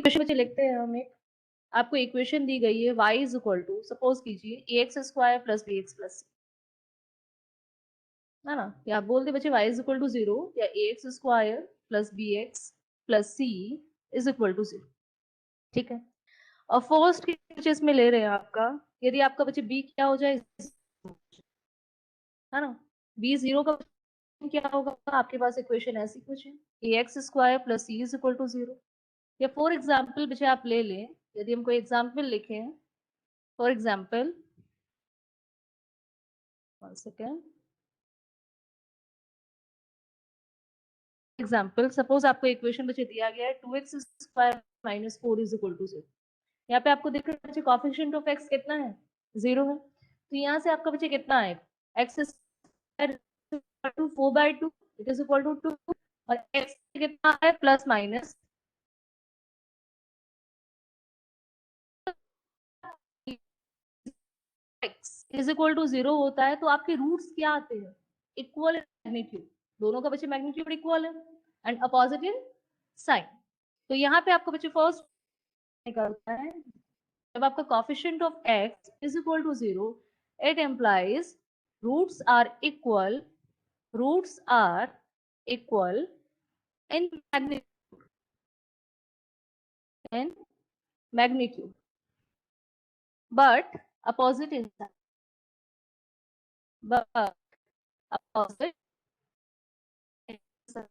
Equation बच्चे लिखते हैं हम एक, आपको इक्वेशन दी गई है y is equal to, suppose कीजिए ax square plus bx plus c, है ना, या आप बोल दे बच्चे y इज इक्वल टू 0 या ax square plus bx plus c is equal to 0। ठीक है, और फर्स्ट केस में ले रहे हैं आपका, यदि आपका बच्चे b क्या हो जाए, है ना, b 0 का क्या होगा, आपके पास इक्वेशन ऐसी कुछ है, ax square plus c is equal to 0। या फॉर एग्जाम्पल बच्चे आप ले लें, यदि हम कोई एग्जाम्पल लिखें, for example, one second, example suppose आपको इक्वेशन बच्चे दिया गया है 2x square minus 4 is equal to 0। यहाँ पे आपको दिख रहा है बच्चे कॉफिशिएंट ऑफ x कितना है, 0 है, तो यहाँ से आपका बच्चे कितना है, x square 4/2 it is equal to 2, और x कितना है plus minus x is equal to 0 होता है, तो आपके रूट्स क्या आते हैं, इक्वल मैग्नीट्यूड, दोनों का बच्चे मैग्नीट्यूड इक्वल है एंड अपोजिट साइन। तो यहाँ पे आपको बच्चे फर्स्ट निकलता है, जब आपका coefficient of x is equal to 0, it implies roots are equal in magnitude, but opposite in size, but opposite in size।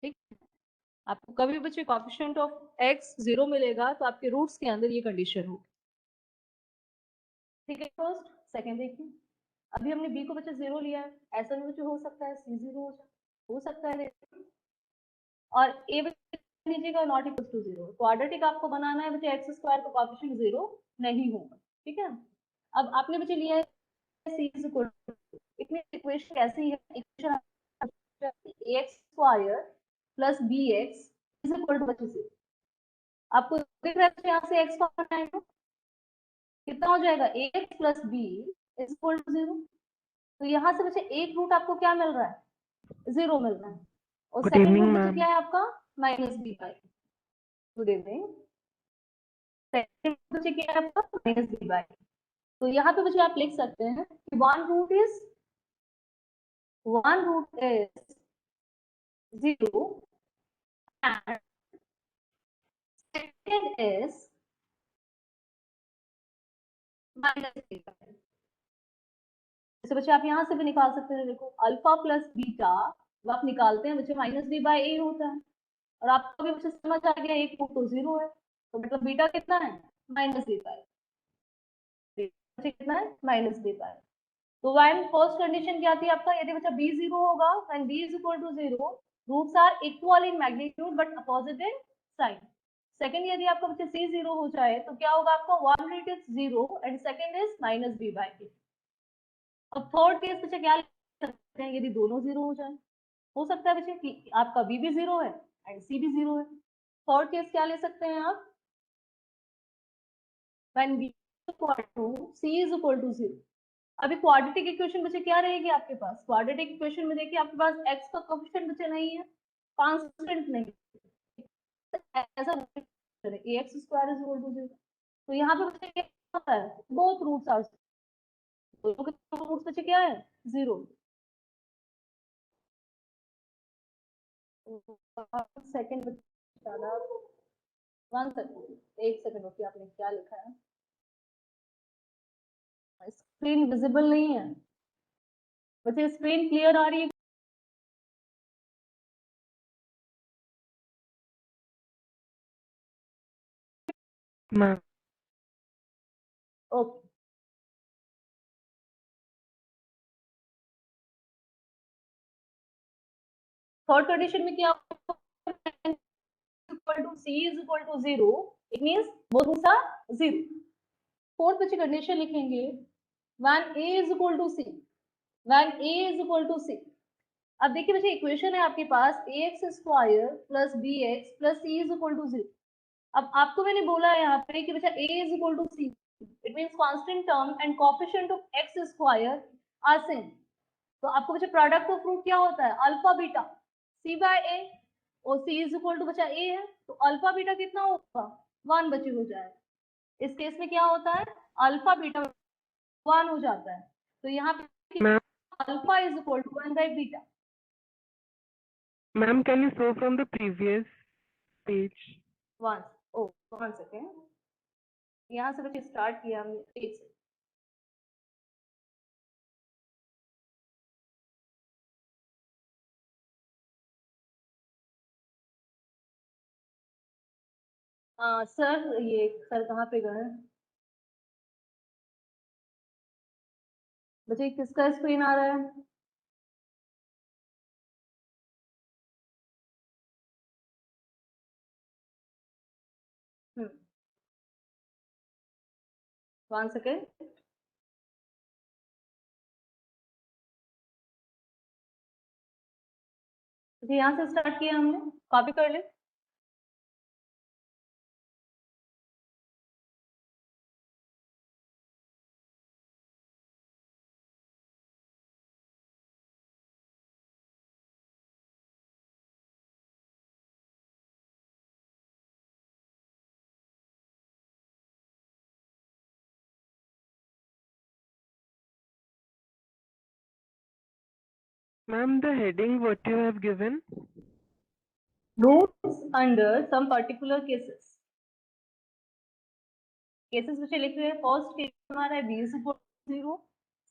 ठीक, आपको कभी बच्चे coefficient of x 0 मिलेगा तो आपके रूट्स के अंदर ये कंडीशन होगी। ठीक है, फर्स्ट सेकंड देखिए, अभी हमने b को बच्चे 0 लिया है, ऐसा भी बच्चे हो सकता है c 0 हो सकता है, और a लीजिएगा नॉट इक्वल टू 0, क्वाड्रेटिक आपको बनाना है बच्चे एक्स स्क्वायर का कोएफिशिएंट 0 नहीं होगा। ठीक है, अब आपने बच्चे लिया है c इज इक्वल टू, इतनी इक्वेशन कैसी है, equation ax square plus bx is equal to बच्चे 0। आपको दिख रहा है यहाँ से x को हटाएंगे कितना हो जाएगा, ax plus b is equal to 0। तो यहाँ से बच्चे एक रूट आपको क्या मिल रहा है, 0 मिल रहा है, और सेकंड रूट बच्चे क्या है आपका minus b by, good evening, second बच्चे क्या है आपका माइनस b बाई। तो यहाँ पे बच्चे आप लिख सकते हैं कि one root is 0 and second is minus b by. जैसे बच्चे आप यहाँ से भी निकाल सकते हैं, देखो अल्फा प्लस बीटा जब आप निकालते हैं बच्चे माइनस b बाई ए होता है, और आपको भी बच्चे समझ आ गया एक रूट तो 0 है, तो मतलब बीटा कितना है माइनस b बाई, कितना है माइनस b बाई। तो व्हेन फर्स्ट कंडीशन क्या थी आपका, यदि बच्चा b 0 होगा, when b is equal to 0, roots are equal in magnitude but opposite in sign. Second, यदि आपका बच्चा c 0 हो जाए तो क्या होगा आपका, one root is 0 and second is minus b by a. अब थर्ड केस बच्चे क्या लिख सकते हैं, यदि दोनों 0 हो जाए, हो सकता है बच्चे कि आपका b भी 0 है एंड c भी 0 है, थर्ड केस क्या ले सकते हैं आप, when b equal to c is equal to 0। अभी क्वाड्रेटिक इक्वेशन बच्चे क्या रहेगी आपके पास, क्वाड्रेटिक इक्वेशन में देखिए आपके पास x का कोएफिशिएंट बच्चे नहीं है, कांस्टेंट नहीं, ऐसा ax square is equal to 0। तो यहाँ पे बच्चे क्या होता है, बोथ रूट्स आर, दोनों के रूट्स बच्चे क्या है 0। सेकंड बच्चा, वन सेकंड, एक सेकंड रुकिए, आपने क्या लिखा है, स्क्रीन विजिबल नहीं है बच्चे, स्क्रीन क्लियर आ रही है, ओके। थर्ड कंडीशन में क्या equal to c is equal to 0, it means both roots are 0। Fourth बच्चे कंडीशन लिखेंगे, when a is equal to c, when a is equal to c। अब देखिए बच्चे इक्वेशन है आपके पास ax square plus bx plus c is equal to 0। अब आपको मैंने बोला है यहाँ पे कि बच्चा a is equal to c, it means constant term and coefficient of x square are same. तो आपको बच्चा प्रोडक्ट ऑफ रूट क्या होता है, alpha beta c by a, और सी इज इक्वल टू बचा ए है, तो अल्फा बीटा कितना होगा, 1 बचे हो जाएगा। इस केस में क्या होता है, अल्फा बीटा 1 हो जाता है, तो यहाँ पे alpha is equal to 1 by beta. Ma'am can you show from the previous page? One second, यहाँ से बच्चे स्टार्ट किया हमने पेज से। सर ये सर कहाँ पे गए बच्चे, किसका स्क्रीन आ रहा है? वन सेकेंड, यहाँ से स्टार्ट किया हमने, कॉपी कर ले। Ma'am, the heading what you have given? Roots under some particular cases. Cases which लिख रहे हैं, फर्स्ट केस हमारा है b is equal to 0,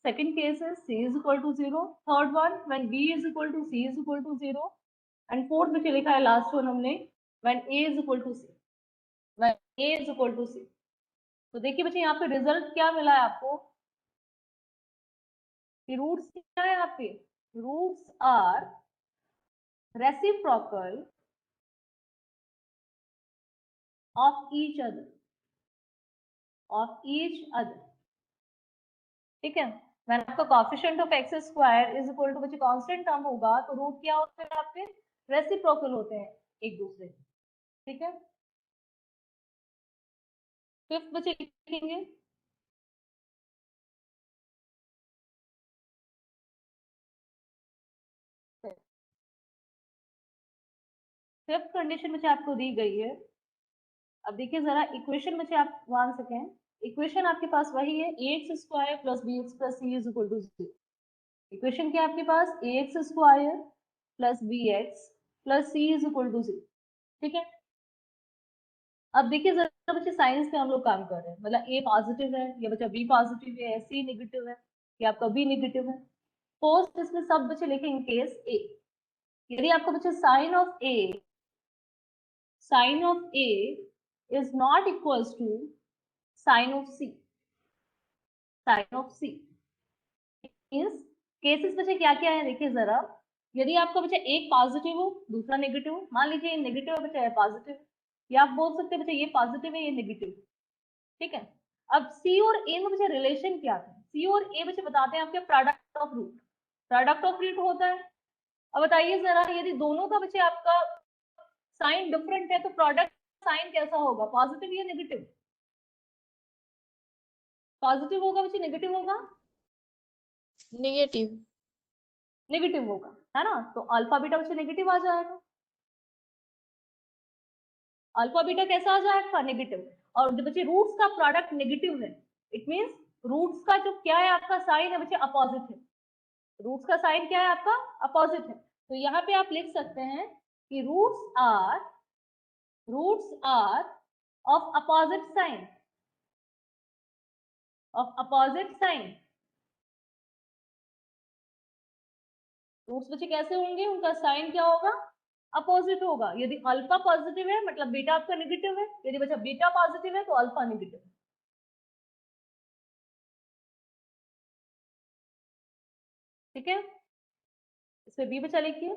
second case is c is equal to 0, third one when b is equal to c is equal to 0, and fourth which लिखा है last one हमने when a is equal to c, when a is equal to c। तो देखिए बच्चे यहाँ पे result क्या मिला है आपको, कि रूट्स क्या है यहाँ पे, roots are reciprocal of each other, of each other, ठीक है। मैंने आपका coefficient of x square is equal to बच्चे कांस्टेंट टर्म होगा, तो रूट क्या होते हैं आपके, रेसिप्रोकल होते हैं एक दूसरे, ठीक है। फिफ्थ बच्चे लिखेंगे, फिफ्थ कंडीशन बच्चे आपको दी गई है। अब देखिए जरा इक्वेशन बच्चे आप वन सेकेंड, इक्वेशन आपके पास वही है, a x square plus b x plus c is equal to 0। Equation क्या है आपके पास, a x square plus b x plus c is equal to 0, ठीक है। अब देखिए जरा बच्चे साइंस पे हम लोग काम कर रहे हैं, मतलब ए पॉजिटिव है या बच्चा बी पॉजिटिव है, सी नेगेटिव है या आपका बी नेगेटिव है। पोस्ट इसमें सब बच्चे लिखेंगे केस ए। यदि आपको बच्चे sign of A is not equals to sign of C, sign of C means cases बच्चे क्या क्या है देखिए जरा। यदि आपका बच्चा एक पॉजिटिव हो दूसरा नेगेटिव हो, मान लीजिए ये नेगेटिव बच्चा है पॉजिटिव, या आप बोल सकते हैं बच्चा ये पॉजिटिव है ये नेगेटिव, ठीक है। अब सी और ए में बच्चे रिलेशन क्या था, सी और ए बच्चे बताते हैं आपके product of root, product of root होता है। अब बताइए जरा यदि दोनों का बच्चे आपका साइन डिफरेंट है तो प्रोडक्ट साइन कैसा होगा, पॉजिटिव या नेगेटिव, पॉजिटिव होगा बच्चे नेगेटिव होगा, नेगेटिव, नेगेटिव होगा, है ना। तो अल्फा बीटा बच्चे नेगेटिव आ जाएगा, अल्फा बीटा कैसा आ जाएगा, नेगेटिव। और जो बच्चे रूट्स का प्रोडक्ट नेगेटिव है, इट मींस रूट्स का जो क्या है आपका साइन है बच्चे अपोजिट है, रूट्स का साइन क्या है आपका अपोजिट है। तो यहाँ पे आप लिख सकते हैं कि roots are of opposite sign, of opposite sign. Roots बच्चे कैसे होंगे, उनका साइन क्या होगा, अपोजिट होगा। यदि अल्फा पॉजिटिव है मतलब बीटा आपका नेगेटिव है, यदि बच्चा बीटा पॉजिटिव है तो अल्फा नेगेटिव है, ठीक है। इसमें बी बच्चा लिखिए,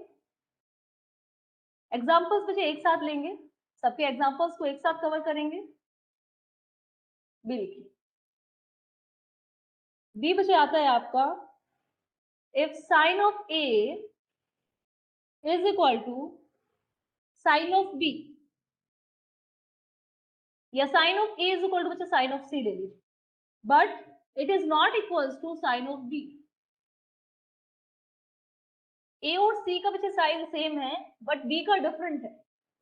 एग्जाम्पल्स बच्चे एक साथ लेंगे, सबके एग्जाम्पल्स को एक साथ कवर करेंगे। बी लिखिए, बी बच्चे आता है आपका, if sine of A is equal to sign of B, या sine of A is equal to बच्चे साइन ऑफ सी ले लीजिए, but it is not equals to sign of B. A और सी का बच्चे साइन सेम है but B का different है,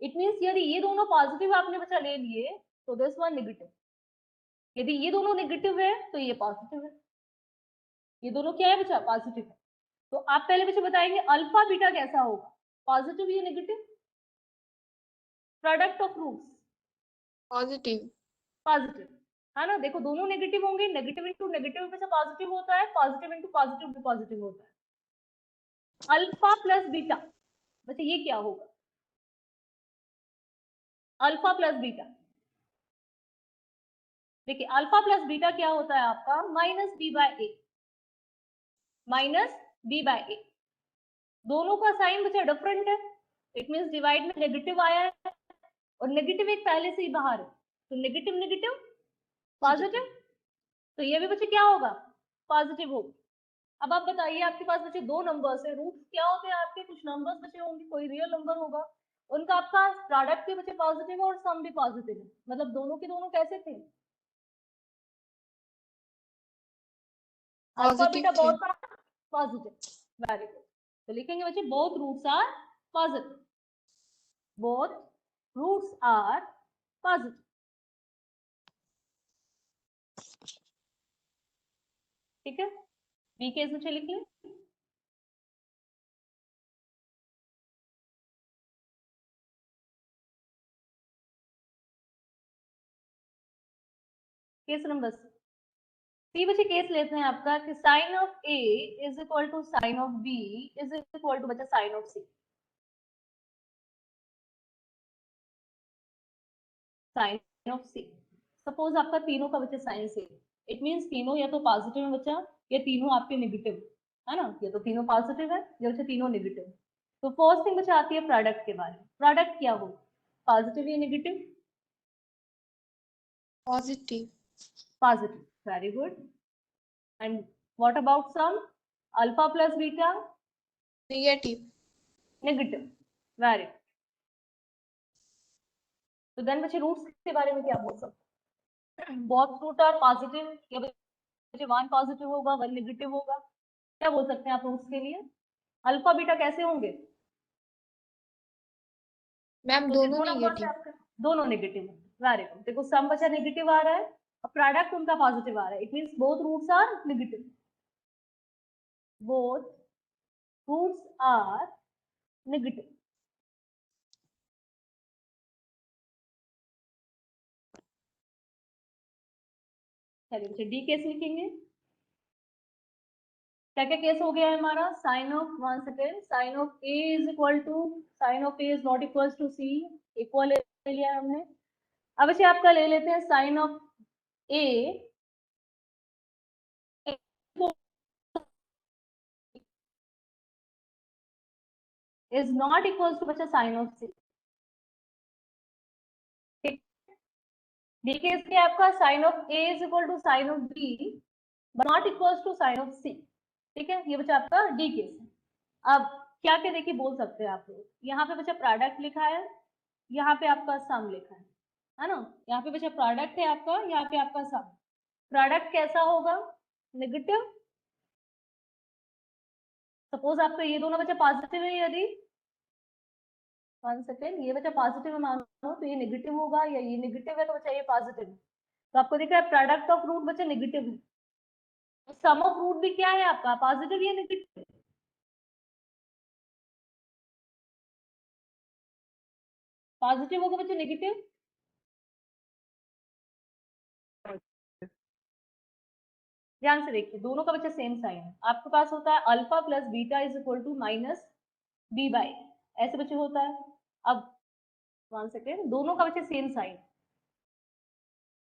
इट मीन्स यदि ये दोनों पॉजिटिव आपने बच्चा ले लिए तो दिस वन नेगेटिव, यदि ये दोनों नेगेटिव है तो ये पॉजिटिव है, ये दोनों क्या है बच्चा पॉजिटिव है। तो आप पहले बच्चे बताएंगे अल्फा बीटा कैसा होगा, पॉजिटिव या negative, product of roots positive. Positive, है ना। देखो दोनों नेगेटिव होंगे, नेगेटिव इंटू नेगेटिव में से पॉजिटिव होता है, पॉजिटिव इंटू पॉजिटिव भी पॉजिटिव होता है। अल्फा प्लस बीटा बच्चे ये क्या होगा, अल्फा प्लस बीटा, देखिए अल्फा प्लस बीटा क्या होता है आपका माइनस बी बाय ए, माइनस बी बाय ए, दोनों का साइन बच्चा डिफरेंट है, इट मीन्स डिवाइड में नेगेटिव आया है और नेगेटिव एक पहले से ही बाहर है, तो नेगेटिव नेगेटिव पॉजिटिव, तो ये भी बच्चे क्या होगा पॉजिटिव होगा। अब आप बताइए आपके पास बच्चे दो नंबर्स है, रूट्स क्या होते हैं आपके, कुछ नंबर्स बचे होंगे, कोई रियल नंबर होगा, उनका आपका प्रोडक्ट के बच्चे पॉजिटिव और सम भी पॉजिटिव है, मतलब दोनों के दोनों कैसे थे, अल्फा बीटा पॉजिटिव थे। बहुत पॉजिटिव, वेरी गुड। तो लिखेंगे बच्चे both roots are positive, both roots are positive, ठीक है। बी केस बच्चे लिख लें, केस नंबर सी बच्चे केस लेते हैं आपका कि sine of A is equal to sign of b is equal to बच्चा sine of C, sign of c, suppose आपका तीनों का बच्चा साइन से, इट मींस तीनों या तो पॉजिटिव है बच्चा या तीनों आपके नेगेटिव है ना, या तो तीनों पॉजिटिव है या बच्चा तीनों नेगेटिव। तो फर्स्ट थिंग बच्चा आती है प्रोडक्ट के बारे में, प्रोडक्ट क्या हो पॉजिटिव या negative, positive. Positive, very good. And what about sum, alpha plus beta negative. Negative, very good. तो देन बच्चे रूट्स के बारे में क्या बोल सकते हैं, बहुत रूट आर पॉजिटिव या बच्चे वन पॉजिटिव होगा वन नेगेटिव होगा, क्या बोल सकते हैं आप रूट्स के लिए, अल्फा बीटा कैसे होंगे, मैम तो दोनों दो नंबर से नेगेटिव। आपके दोनों नेगेटिव है, वेरी गुड। देखो सम बचा नेगेटिव आ रहा है और प्रोडक्ट उनका पॉजिटिव आ रहा है, it means both roots are negative, both roots are negative. चलिए बच्चे डी केस लिखेंगे, क्या क्या केस हो गया है हमारा, sign of one second, sign of A is equal to sign of A is not equal to c, equal ले लिया है हमने। अब बच्चे आपका ले लेते हैं sine of A is not equal to बच्चा साइन ऑफ सी, ठीक। डी केस क्या है आपका, sine of A is equal to sign of b but not equal to sign of c, ठीक है, ये बच्चा आपका डी केस है। अब क्या क्या देखिए बोल सकते हैं आप लोग, यहाँ पे बच्चा प्रोडक्ट लिखा है, यहाँ पे आपका सम लिखा है ना, यहाँ पे बच्चा प्रोडक्ट है आपका, यहाँ पे आपका सम, प्रोडक्ट कैसा होगा नेगेटिव, सपोज आपका ये दोनों बच्चा पॉजिटिव है, यदि वन सेकेंड ये बच्चा पॉजिटिव है मानो तो ये नेगेटिव होगा, या ये नेगेटिव है तो बच्चा ये पॉजिटिव है, तो आपको दिख रहा है प्रोडक्ट ऑफ रूट बच्चा नेगेटिव है, सम ऑफ रूट भी क्या है आपका पॉजिटिव या नेगेटिव, पॉजिटिव होगा बच्चा नेगेटिव, ध्यान से देखिए दोनों का बच्चा सेम साइन है, आपके पास होता है alpha plus beta is equal to minus b by, ऐसे बच्चे होता है। अब वन सेकेंड, दोनों का बच्चे सेम साइन,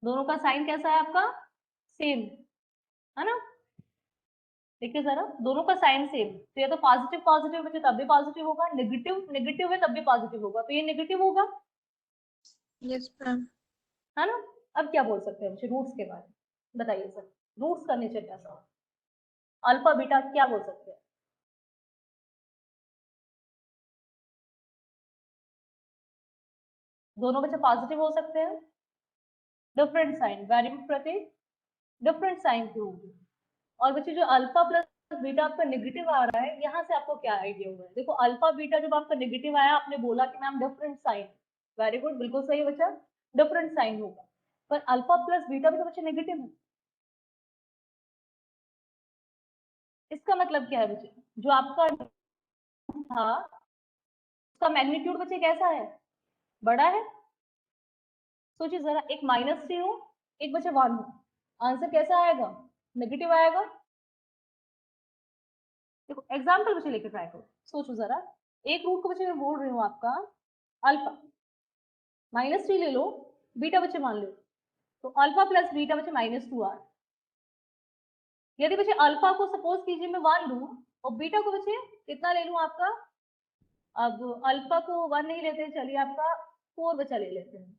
दोनों का साइन कैसा है आपका सेम, है ना, देखिए जरा दोनों का साइन सेम, तो ये तो पॉजिटिव पॉजिटिव बच्चे तब भी पॉजिटिव होगा, नेगेटिव नेगेटिव है तब भी पॉजिटिव होगा, तो ये नेगेटिव होगा, यस मैम। है ना। अब क्या बोल सकते हैं बच्चे रूट्स के बारे में बताइए सर, रूट्स का नेचर कैसा हो, अल्फा बीटा क्या बोल सकते हैं, दोनों बच्चे पॉजिटिव हो सकते हैं, डिफरेंट साइन, वेरी गुड प्रतीक, डिफरेंट साइन के होंगे, और बच्चे जो अल्फा प्लस बीटा आपका नेगेटिव आ रहा है, यहाँ से आपको क्या आइडिया हुआ है? देखो अल्फा बीटा जब आपका नेगेटिव आया, आपने बोला कि ma'am different sign. Very good, बिल्कुल सही बच्चा, डिफरेंट साइन होगा। पर अल्फा प्लस बीटा भी तो बच्चे नेगेटिव है। इसका मतलब क्या है बच्चे? जो आपका था उसका मैग्नीट्यूड बच्चे कैसा है? बड़ा है। सोचिए जरा, एक -3 हो, एक बच्चे 1 हो, आंसर कैसा आएगा? नेगेटिव आएगा। देखो एग्जाम्पल बच्चे लेके ट्राई करो, सोचो जरा। एक रूट को बच्चे मैं बोल रही हूँ आपका अल्फा, -3 ले लो, बीटा बच्चे मान लो, तो अल्फा प्लस बीटा बच्चे -2r। यदि बच्चे अल्फा को सपोज कीजिए मैं 1 लूं और बीटा को बच्चे कितना ले लूं आपका, अब अल्फा को 1 नहीं लेते, चलिए आपका 4 बच्चा ले लेते हैं,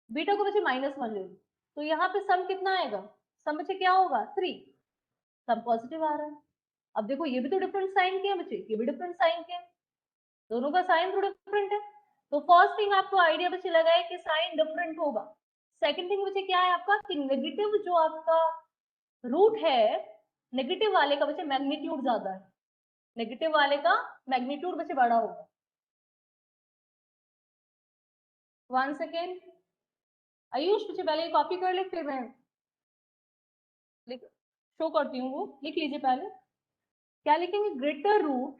बीटा को बच्चे -1 ले लूं, तो यहाँ पे सम कितना आएगा? सम बच्चे क्या होगा? 3। सम पॉजिटिव आ रहा है। अब देखो ये भी तो डिफरेंट साइन के हैं बच्चे, ये भी डिफरेंट साइन के हैं, दोनों का साइन तो डिफरेंट है। तो फर्स्ट थिंग आपको आइडिया बच्चे लगा है कि साइन डिफरेंट होगा। सेकंड थिंग बच्चे क्या है आपका, कि नेगेटिव जो आपका रूट है, नेगेटिव वाले का बच्चे मैग्नीट्यूड ज्यादा है, नेगेटिव वाले का मैग्नीट्यूड बच्चे बड़ा होगा। 1 सेकेंड आयुष, बच्चे पहले कॉपी कर ले, फिर मैं शो करती हूँ, वो लिख लीजिए पहले। क्या लिखेंगे? Greater root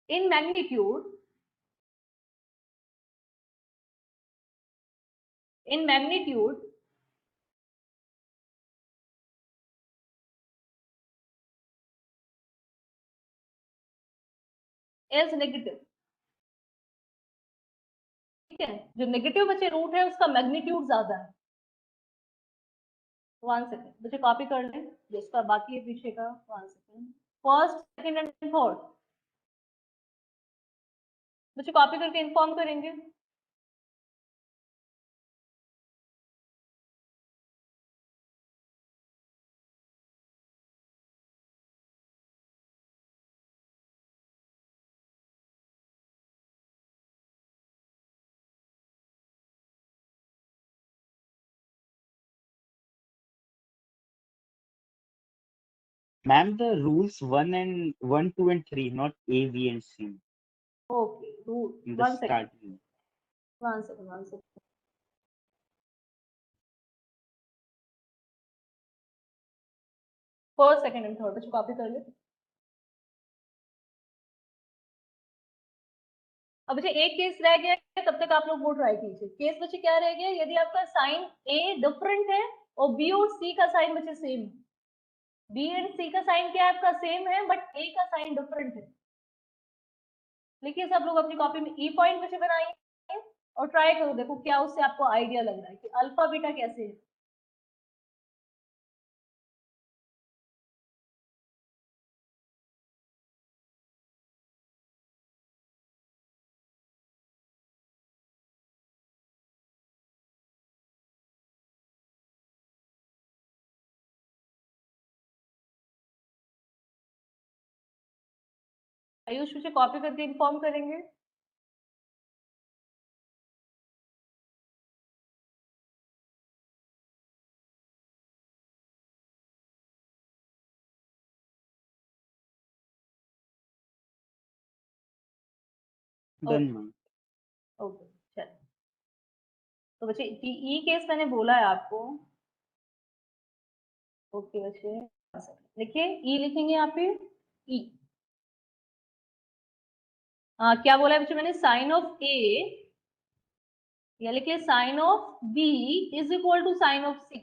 in magnitude is negative। ठीक है, जो नेगेटिव बच्चे रूट है उसका मैग्नीट्यूड ज्यादा है। 1 सेकेंड बच्चे कॉपी कर लें, जिसका बाकी है पीछे का। 1 second, first second and third बच्चे कॉपी करके इन्फॉर्म करेंगे। Ma'am, the rules 1, 2, and 3, not A, B, and C. Okay, In the 1 second, starting. 1 second, 1 second. First second and third बच्चे कॉपी कर ले। अब बच्चे एक केस रह गया है, तब तक आप लोग वो ट्राई कीजिए। केस बच्चे क्या रह गया? यदि आपका साइन ए डिफरेंट है और बी और सी का साइन बच्चे सेम है, बी एंड सी का साइन क्या है आपका? सेम है, बट ए का साइन डिफरेंट है। लिखिए सब लोग अपनी कॉपी में ई पॉइंट बच्चे बनाइए और ट्राई करो, देखो क्या उससे आपको आइडिया लग रहा है कि अल्फा बीटा कैसे है। आयुष मुझे कॉपी करके इन्फॉर्म करेंगे। Done, ma'am. ओके चलो, तो बच्चे ई केस मैंने बोला है आपको। ओके बच्चे लिखिए, ई लिखेंगे यहाँ पे ई। क्या बोला है बच्चे मैंने? साइन ऑफ ए, या लिखिए sine of b is equal to sign of c,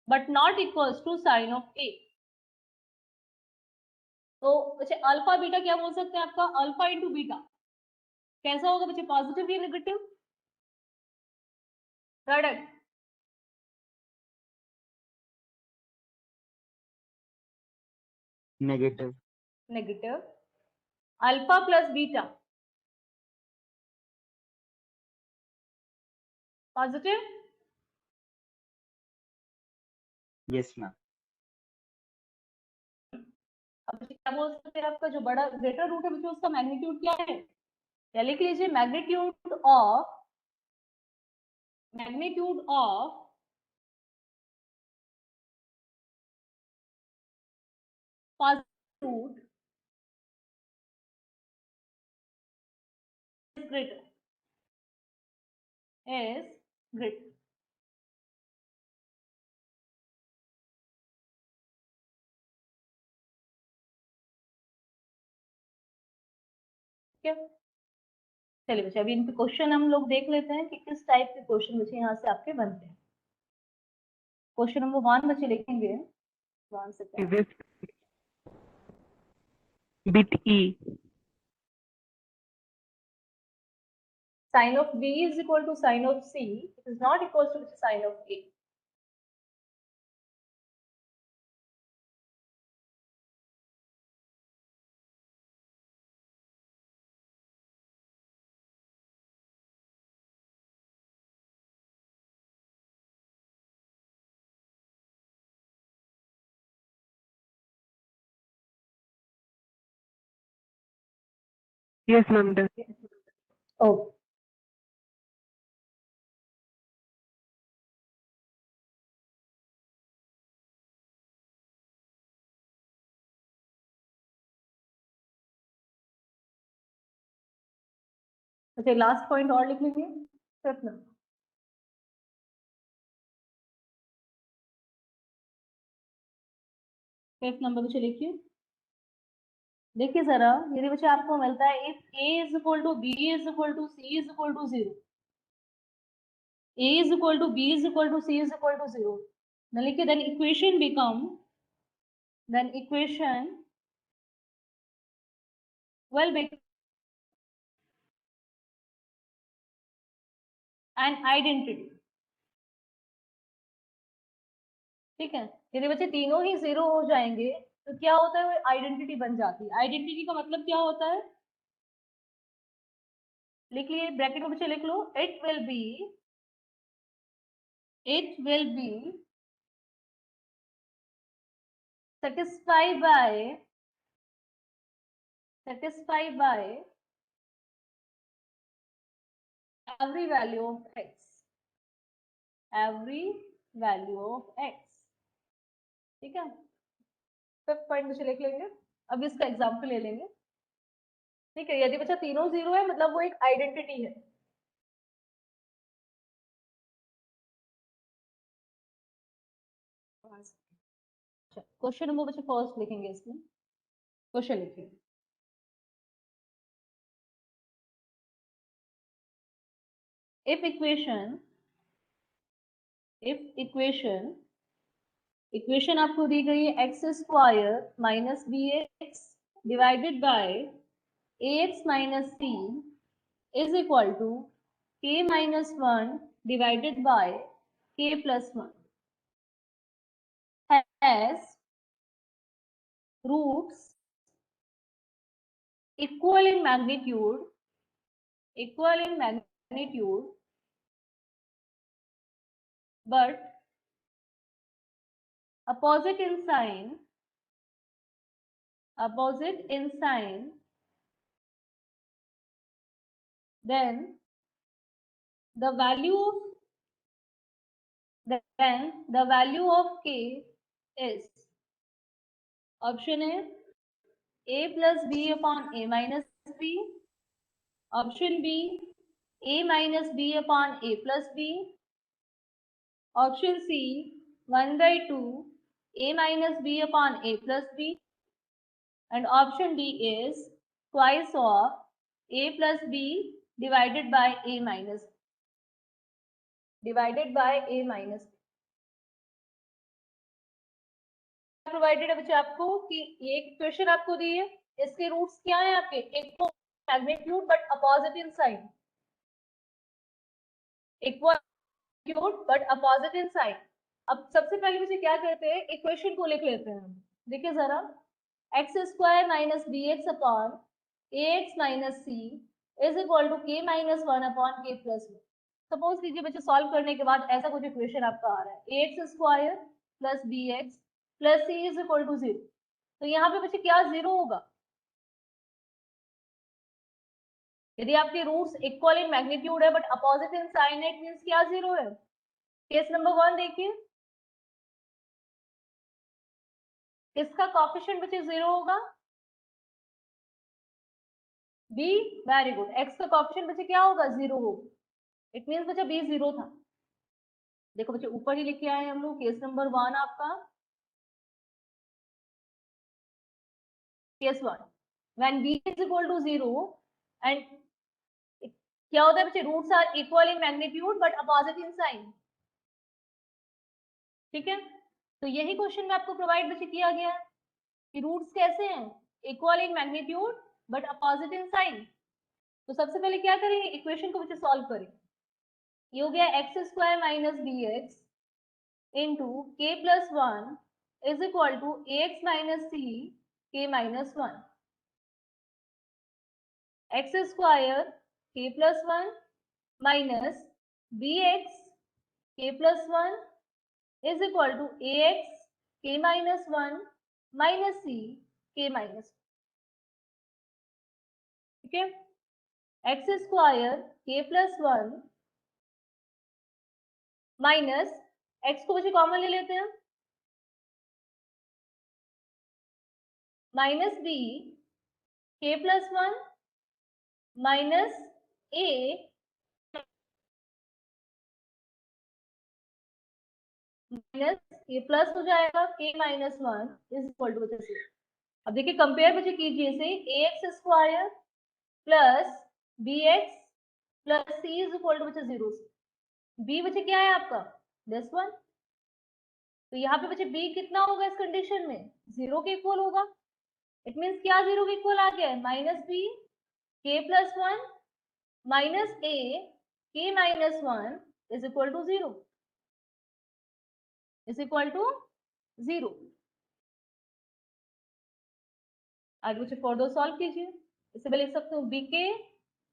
but not equals to sign of a. तो बच्चे अल्फा बीटा क्या बोल सकते हैं आपका? अल्फा इंटू बीटा कैसा होगा बच्चे? पॉजिटिव या negative? Product Negative. Negative. Alpha plus beta positive. Yes, ma'am. अब बच्चे क्या बोल सकते हैं? आपका जो बड़ा ग्रेटर रूट है बच्चे उसका मैग्नीट्यूड क्या है? या लिख लीजिए magnitude of positive root is greater. Is greater. ठीक है, चलिए बच्चे अभी इन पे क्वेश्चन हम लोग देख लेते हैं कि किस टाइप के क्वेश्चन बच्चे यहाँ से आपके बनते हैं। क्वेश्चन नंबर 1 बच्चे लिखेंगे 1 से 10। previous bit E. Sin of B is equal to sin of C. It is not equal to sin of A. Yes, ma'am. Done. Okay. अच्छा लास्ट पॉइंट और लिख लीजिए फिफ्थ नंबर। फिफ्थ नंबर बच्चे लिखिए। देखिए जरा यदि बच्चे आपको मिलता है if a is equal to b is equal to c is equal to 0, a is equal to b is equal to c is equal to 0, then लिखिए then equation will become an identity। ठीक है, यदि बच्चे तीनों ही 0 हो जाएंगे तो क्या होता है, आइडेंटिटी बन जाती है। आइडेंटिटी का मतलब क्या होता है, लिख लिए ब्रैकेट में बच्चे लिख लो, it will be satisfied by every value of x, ठीक है। फिफ्थ पॉइंट बच्चे लिख लेंगे। अब इसका एग्जांपल ले लेंगे। ठीक है, यदि बच्चा तीनों 0 है मतलब वो एक आइडेंटिटी है। क्वेश्चन नंबर बच्चे फर्स्ट लिखेंगे इसमें। क्वेश्चन लिखिए, if इक्वेशन आपको दी गई है x square minus b x divided by a x minus c is equal to k minus 1 divided by k plus 1 has roots equal in magnitude but opposite in sign, then the value of k is option A plus b upon a minus b, option B a minus b upon a plus b, option C 1 by 2 a minus b upon a plus b, and option D is twice of a plus b divided by a minus b. Provided है बच्चे आपको कि ये equation आपको दी है, इसके roots क्या है आपके, एक तो magnitude but opposite in sign, अब सबसे पहले बच्चे क्या करते हैं, इक्वेशन को लिख लेते हैं। देखिए जरा, x square minus b x upon a x minus c is equal to k minus 1 upon k plus 1। Suppose कीजिए बच्चे सॉल्व करने के बाद ऐसा कुछ इक्वेशन आपका आ रहा है, a x square plus b x plus c is equal to 0, तो यहाँ पे बच्चे क्या 0 होगा, यदि आपके रूट्स इक्वल इन मैग्नीट्यूड है बट अपोजिट इन साइन है, इट मींस क्या 0 है। केस नंबर 1 देखिए, किसका कोएफिशिएंट बच्चे 0 होगा? B, very good. एक्स का कोएफिशिएंट बच्चे क्या होगा? 0 होगा। इट मींस बच्चा बी 0 था। देखो बच्चे ऊपर ही लिखे आए हम लोग। केस नंबर 1 आपका, case 1 when b is equal to 0 and क्या होता है बच्चे? Roots are equal in magnitude but opposite in sign. ठीक है, तो यही क्वेश्चन में आपको प्रोवाइड बच्चे किया गया है कि रूट्स कैसे हैं? Equal in magnitude but opposite in sign. तो सबसे पहले क्या करेंगे? इक्वेशन को बच्चे सॉल्व करें। ये हो गया x square minus b x into k plus 1 is equal to a x minus c k minus 1। X square k plus 1 minus b x k plus 1 is equal to a x k minus 1 minus c k minus. ठीक है, x square k plus 1 minus x को बच्चे common ले लेते हैं, minus b k plus 1 minus a minus ये plus हो जाएगा के माइनस 1 इज इक्वल टू बच्चे सी। अब देखिए कंपेयर बच्चे कीजिए इसे, a x square plus b x plus c is equal to बच्चे 0। बी बच्चे क्या है आपका? This one. तो यहाँ पे बच्चे बी कितना होगा इस कंडीशन में? 0 के इक्वल होगा। इट मीन्स क्या 0 के इक्वल आ गया है? Minus b k plus 1 minus a k minus 1 is equal to 0, is equal to 0। आगे बच्चे फर्दर सॉल्व कीजिए। इसे मैं लिख सकते हूँ B k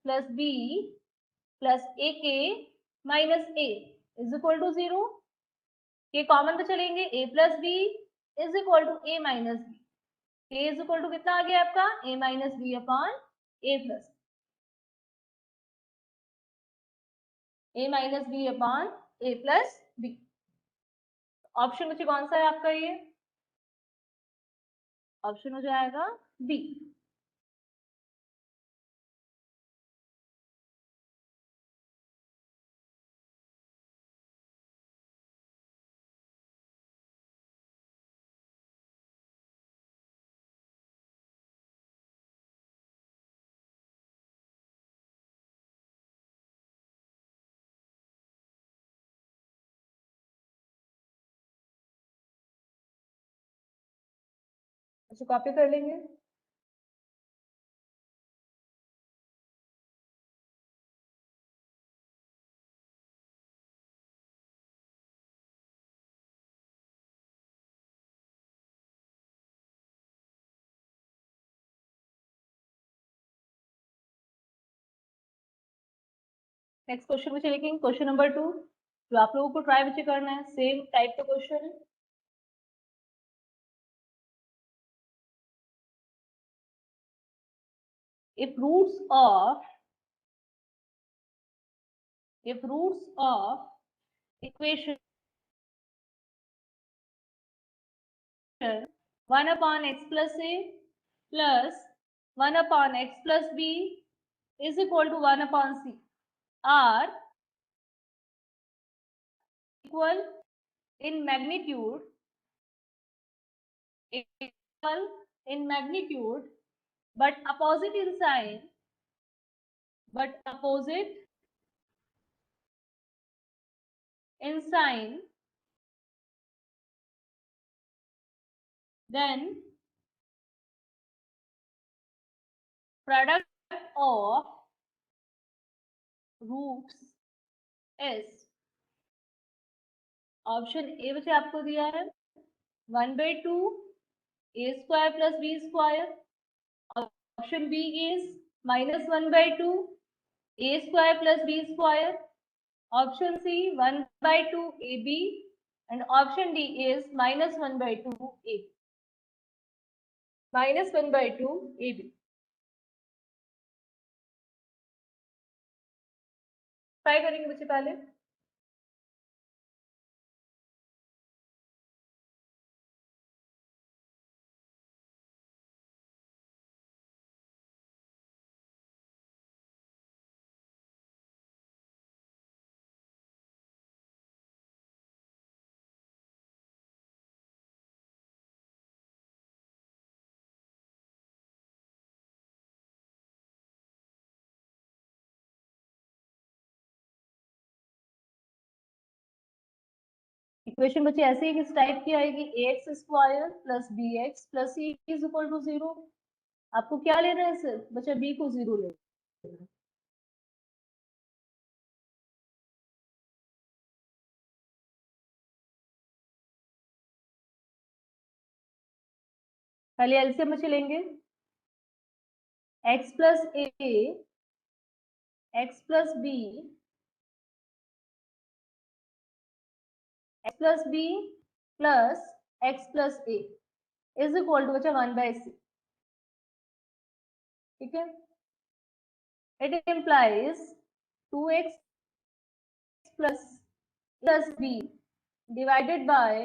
plus b plus a k minus a is equal to 0। K common पे चलेंगे, a plus b is equal to a minus b. K is equal to कितना आ गया आपका? A minus b upon a plus a minus b upon a plus b. Option बच्चे कौन सा है आपका? ये ऑप्शन हो जाएगा बी। अच्छा कॉपी कर लेंगे। नेक्स्ट क्वेश्चन बच्चे लिखेंगे, क्वेश्चन नंबर 2 जो आप लोगों को ट्राई बच्चे करना है। सेम टाइप का क्वेश्चन है। if roots of equation 1 upon x plus a plus 1 upon x plus b is equal to 1 upon c are equal in magnitude but opposite in sign then product of roots is option A बच्चे आपको दिया है 1/2 a square plus b square। Option B is -1/2 a square plus b square। Option C 1/2 ab and option D is -1/2 a, -1/2 ab। Try करेंगे बच्चे पहले। Equation बच्चे ऐसे ही किस टाइप की आएगी, ax square plus bx plus c is equal to 0। आपको क्या लेना है सिर्फ बच्चा, b को 0 लेना है। पहले एलसीएम बच्चे लेंगे, x plus a x plus b x plus b plus x plus a is equal to बच्चा 1/c। ठीक है, it implies 2x plus b divided by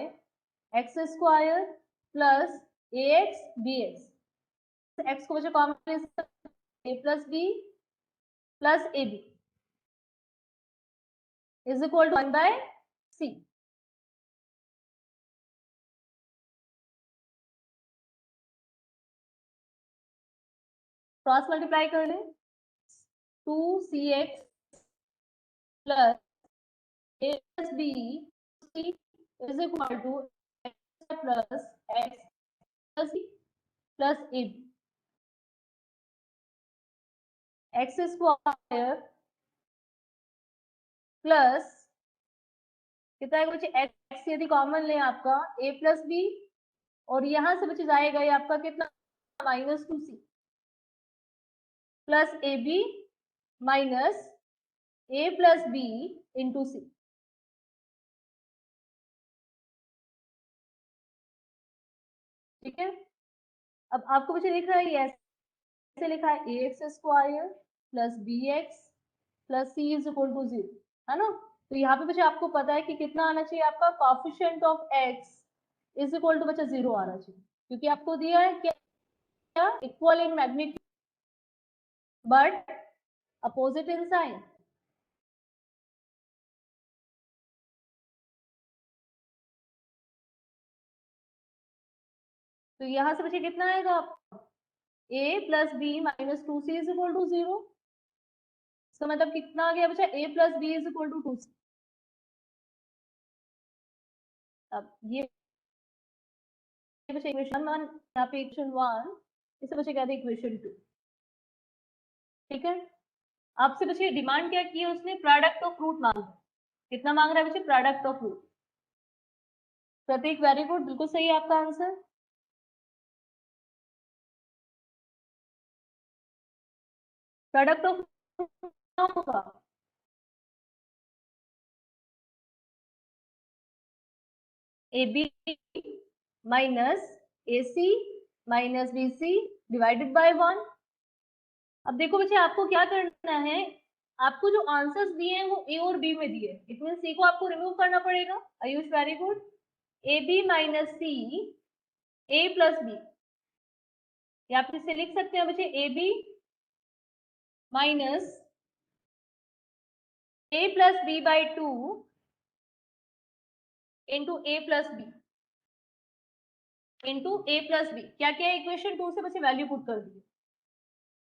x square plus ax bx। x को बच्चा common ले सकते हैं, a plus b plus ab is equal to 1/c। Cross multiply कर लें, 2cx plus a plus b is equal to x plus x plus b plus ab। x square plus कितना है बच्चे, x यदि common ले आपका a plus b, और यहां से बच्चे जाएगा ये आपका कितना, -2c plus a b minus a plus b into c. ठीक है, अब आपको बच्चे लिख रहा है, ये ऐसे लिखा है, ax square plus bx plus c is equal to 0, है ना। तो यहाँ पे बच्चे आपको पता है कि कितना आना चाहिए आपका, coefficient of x is equal to बच्चा 0 आना चाहिए, क्योंकि आपको दिया है क्या, equal in magnitude but opposite in sign. तो यहां से बच्चे कितना आएगा आपका, a plus b minus 2c is equal to 0। इसका मतलब कितना आ गया बच्चा, a plus b is equal to 2c। अब ये बच्चे इक्वेशन 1, यहाँ पे इक्वेशन 1, इसे बच्चे कहते हैं इक्वेशन 2। ठीक है, आपसे बच्चे डिमांड क्या की है उसने, प्रोडक्ट ऑफ फ्रूट मांग, कितना मांग रहा है बच्चे, product of fruit. Pratik very good, बिल्कुल सही है आपका आंसर। प्रोडक्ट ऑफ होगा a b minus a c minus b c divided by 1। अब देखो बच्चे आपको क्या करना है, आपको जो आंसर्स दिए हैं वो ए और बी में दिए, इट मीन सी को आपको रिमूव करना पड़ेगा। Ayush very good, a b minus c a plus b, या आप इसे लिख सकते हैं बच्चे a b minus a plus b by 2 into a plus b into a plus b. क्या क्या इक्वेशन 2 से बच्चे वैल्यू पुट कर दी,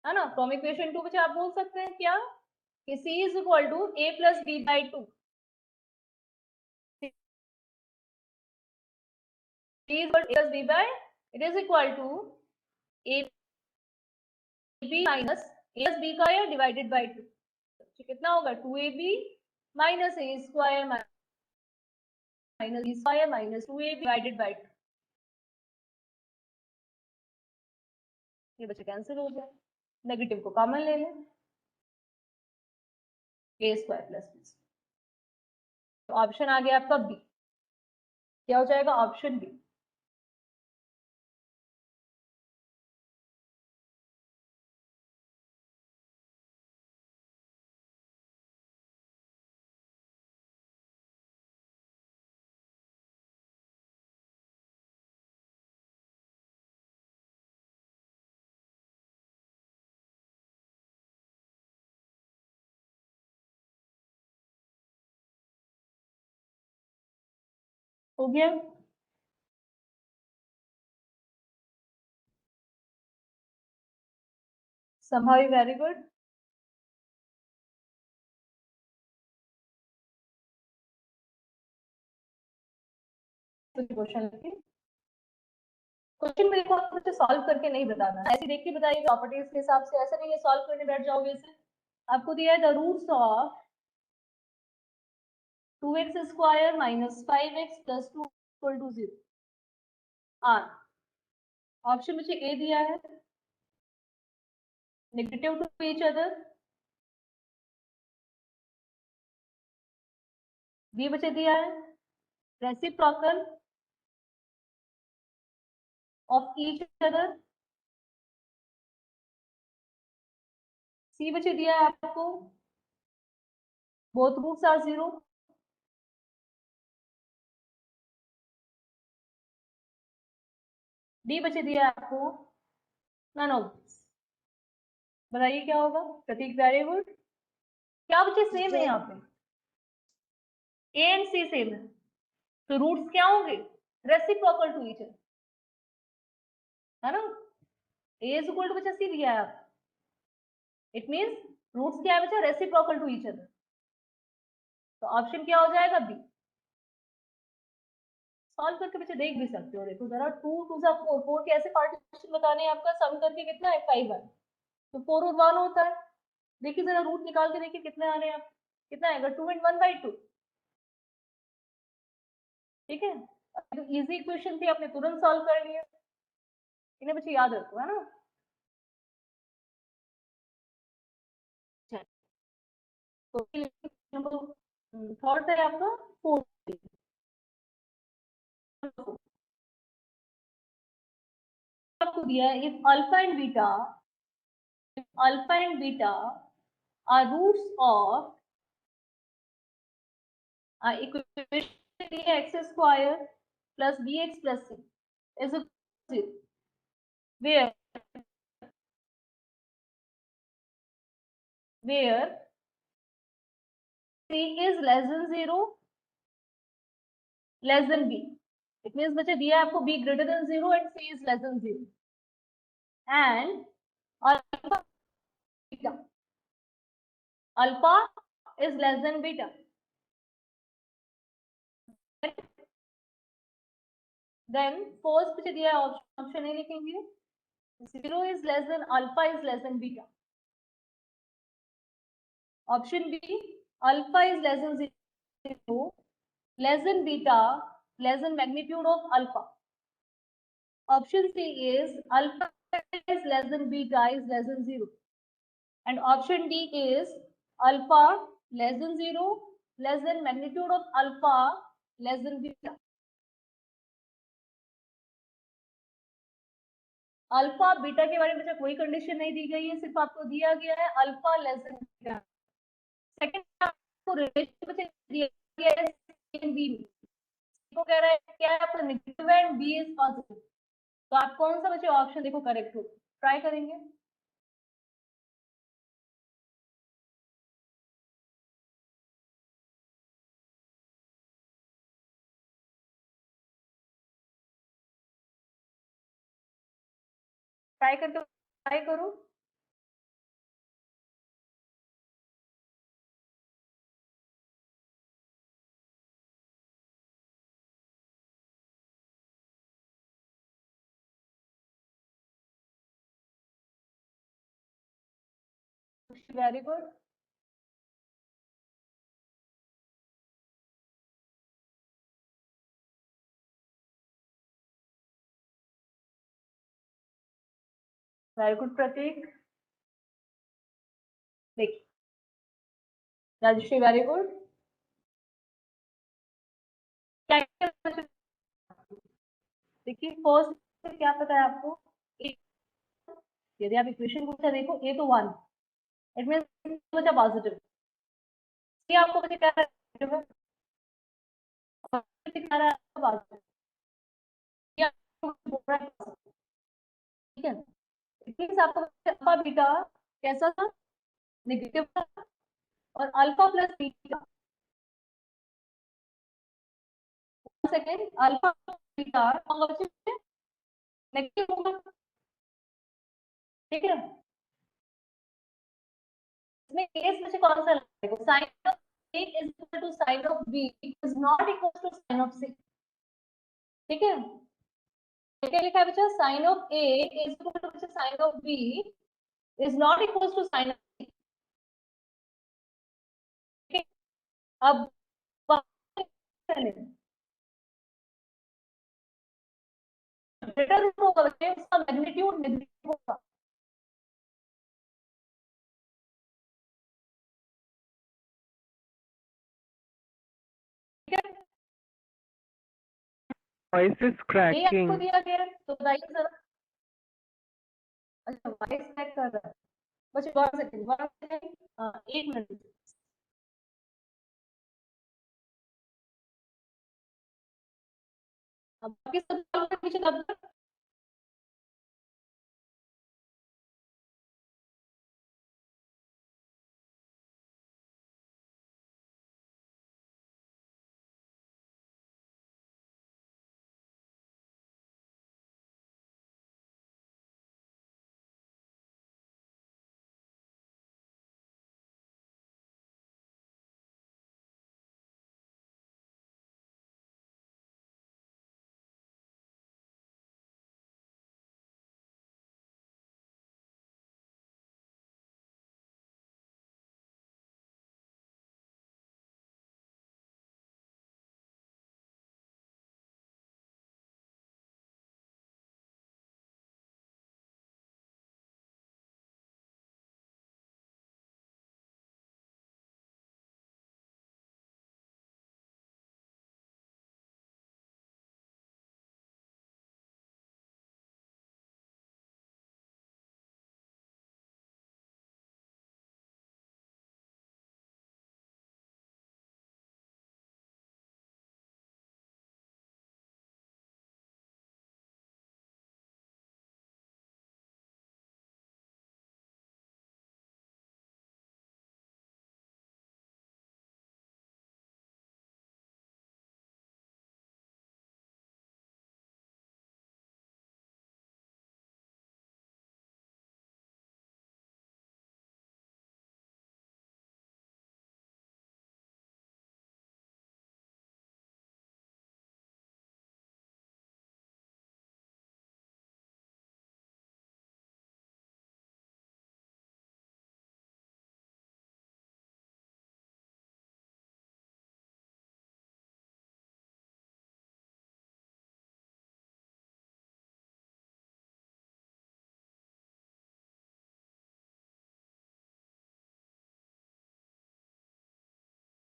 है ना। फ्रॉम इक्वेशन 2 बच्चे आप बोल सकते हैं क्या, कि c is equal to a plus b by 2, c is equal to a plus b by, it is equal to a b minus a plus b का डिवाइडेड बाई 2। कितना होगा, 2ab minus a square minus b square minus 2ab divided by 2। ये बच्चे cancel हो जाए, negative को common ले लें, a स्क्वायर प्लस b। तो ऑप्शन आ गया आपका बी, क्या हो जाएगा, ऑप्शन बी। हो गया, संभावी वेरी गुड। क्वेश्चन लिखिए। क्वेश्चन मेरे को आपको सॉल्व करके नहीं बताना, ऐसे देख के बताइए प्रॉपर्टीज के हिसाब से, ऐसा नहीं है सॉल्व करने बैठ जाओगे इसे। आपको दिया है the roots of 2x square minus 5x plus 2 equal to 0 are. Option मुझे ए दिया है negative to each other, B बचे दिया है reciprocal of each other, C बचे दिया है आपको बोथ रूट्स आर 0, डी बचे दिया है आपको नन ऑफ दिस। बताइए क्या होगा प्रतीक, वेरी गुड। क्या बच्चे सेम है यहाँ पे, ए एंड सी सेम है, तो रूट्स क्या होंगे रेसिप्रोकल टू ईच अदर, है ना। ए इज इक्वल टू बच्चा सी दिया है आपको, इट मींस रूट्स क्या है बच्चा रेसिप्रोकल टू ईच अदर, तो ऑप्शन क्या हो जाएगा बी। सॉल्व करके बच्चे देख भी सकते हो, देखो जरा 2 2 सा 4 4 के ऐसे पार्टीशन बताने हैं आपका, सम करके कितना है 5 है, तो 4 और 1 होता है। देखिए जरा रूट निकाल के देखिए कितने आ रहे हैं आप, कितना आएगा 2 and 1/2, ठीक है। तो इजी इक्वेशन थी, आपने तुरंत सॉल्व कर लिया, इन्हें बच्चे याद रखो, है ना। तो थर्ड है आपका 4, आपको दिया है if alpha and beta are roots of equation x square plus bx plus c is equal to 0, where c is less than 0 less than b, it means बच्चे दिया है आपको b greater than 0 and c is less than 0, and alpha is less than beta, then first बच्चे दिया है option A लिखेंगे 0 is less than alpha is less than beta, option b alpha is less than 0 less than beta less than magnitude of alpha, option c is alpha is less than beta is less than 0, and option d is alpha less than 0 less than magnitude of alpha less than beta। Alpha beta के बारे में कोई condition नहीं दी गई है, सिर्फ आपको दिया गया है alpha less than beta. Second आपको रिलेशन दिया गया है बी में, को कह रहा है क्या है आपका negative and b is positive, तो आप कौन सा बच्चे ऑप्शन देखो करेक्ट हो, ट्राई करेंगे। ट्राई करो। वेरी गुड, वेरी गुड प्रतीक। देखिए राजश्री वेरी गुड। देखिए फर्स्ट क्या पता है आपको, यदि आप इक्वेशन को देखो ए तो 1, इट मींस बचा पॉजिटिव, ये आपको बच्चे क्या है पॉजिटिव, ठीक है। मींस आपको अल्फा बीटा कैसा था नेगेटिव था, और alpha plus beta second alpha beta negative होगा, ठीक है। इसमें केस मुझे कौन सा लगेगा, sine of A is equal to sign of b is not equal to sign of c, ठीक है, क्या लिखा है बच्चा, sine of A is equal to बच्चा sine of b is not equal to sign of, अब greater root होगा बच्चे, उसका मैग्नीट्यूड नेगेटिव होगा। ठीक है, Voice is ये आपको cracking. दिया गया है, तो बताइए जरा। अच्छा वॉइस क्रैक कर रहा है बच्चे, 1 सेकंड, हाँ 1 मिनट। अब बाकी सब पीछे दब गए।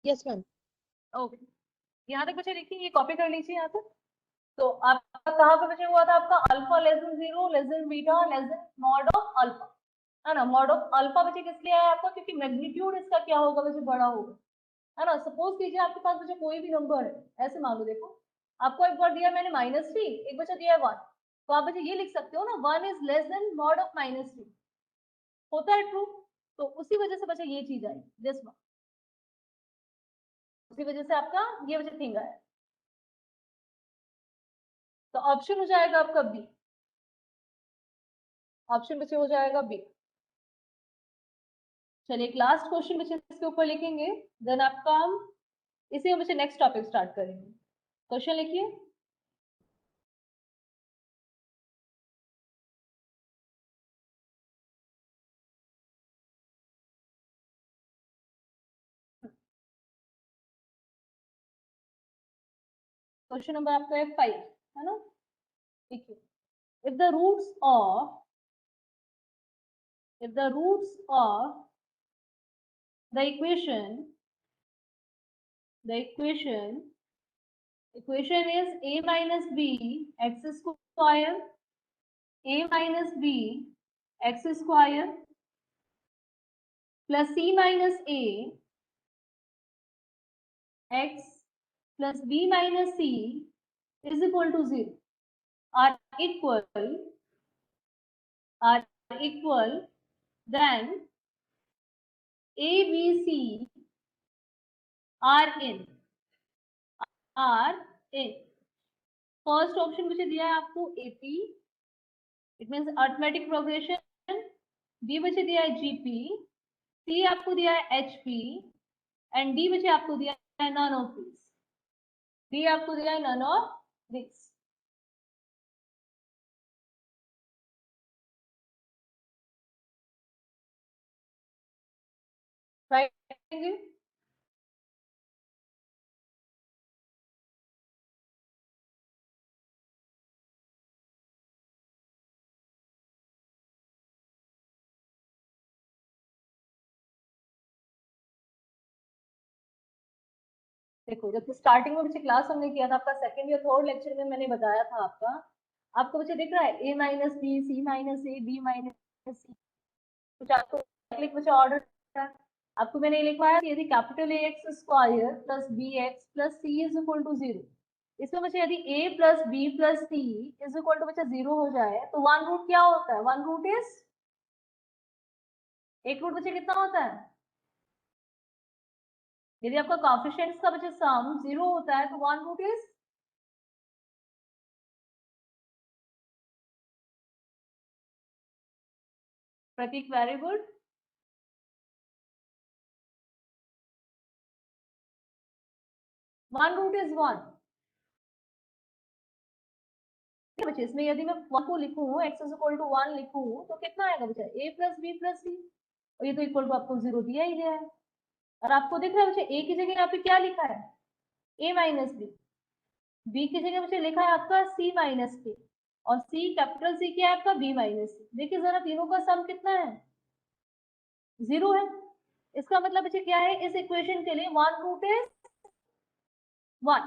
Yes, ma'am. ओके, यहाँ तक बच्चे देखिए, ये कॉपी कर लीजिए यहाँ तक। तो आपका कहाँ पे बचे हुआ था, आपका alpha less than 0 less than beta less than mod of alpha, है ना। मॉड ऑफ अल्फा बच्चे किस लिए आया आपका, क्योंकि मैग्नीट्यूड इसका क्या होगा बच्चे, बड़ा होगा, है ना। सपोज कीजिए आपके पास बच्चे कोई भी नंबर है, ऐसे मान लो, देखो आपको एक बार दिया मैंने -3, एक बच्चा दिया है 1, तो आप बच्चे ये लिख सकते हो ना, 1 is less than mod of -3, होता है ट्रू। तो उसी वजह से बच्चे ये चीज आई, दिस वन, उसी वजह से आपका ये बच्चे थिंग आया। तो ऑप्शन हो जाएगा आपका बी, ऑप्शन बच्चे हो जाएगा बी। चलिए एक लास्ट क्वेश्चन बच्चे इसके ऊपर लिखेंगे, देन आपका हम इसी में बच्चे नेक्स्ट टॉपिक स्टार्ट करेंगे। क्वेश्चन लिखिए, क्वेश्चन नंबर आपका है 5, है ना। देखिए, if the roots of the equation is a minus b x square, a minus b x square plus c minus a x plus b minus c is equal to 0 are equal, then a b c are in first option मुझे दिया है आपको AP, it means arithmetic progression, B बचे दिया है GP, सी आपको दिया है एचपी एंड डी बचे आपको दिया है नन ऑफ दिस, डी आपको दिया है नन ऑफ दिस। ट्राई करेंगे। देखो जब स्टार्टिंग में मुझे क्लास हमने किया था आपका सेकंड या थर्ड लेक्चर में मैंने बताया था आपको मुझे दिख रहा है a minus b c minus a b minus c, कुछ आपको मुझे ऑर्डर आपको मैंने लिखवाया यदि capital a x square plus b x plus c is equal to 0, इसमें मुझे यदि a plus b plus c is equal to बच्चा 0 हो जाए तो वन रूट क्या होता है, वन रूट इज एक रूट बच्चे कितना होता है, यदि आपका कोएफिशिएंट्स का बच्चे सम 0 होता है तो one root is Pratik very good. One root is one. बच्चे इसमें यदि मैं वन को लिखूं x is equal to one लिखूं तो कितना आएगा बच्चा a plus b plus c, और ये तो इक्वल टू आपको 0 दिया ही गया है। और आपको दिख रहा है बच्चे ए की जगह यहाँ पे क्या लिखा है ए माइनस बी की जगह मुझे लिखा है आपका सी माइनस के, और सी कैपिटल सी क्या है आपका बी माइनस सी। देखिए जरा तीनों का सम कितना है 0 है। इसका मतलब बच्चे क्या है इस इक्वेशन के लिए one root is one,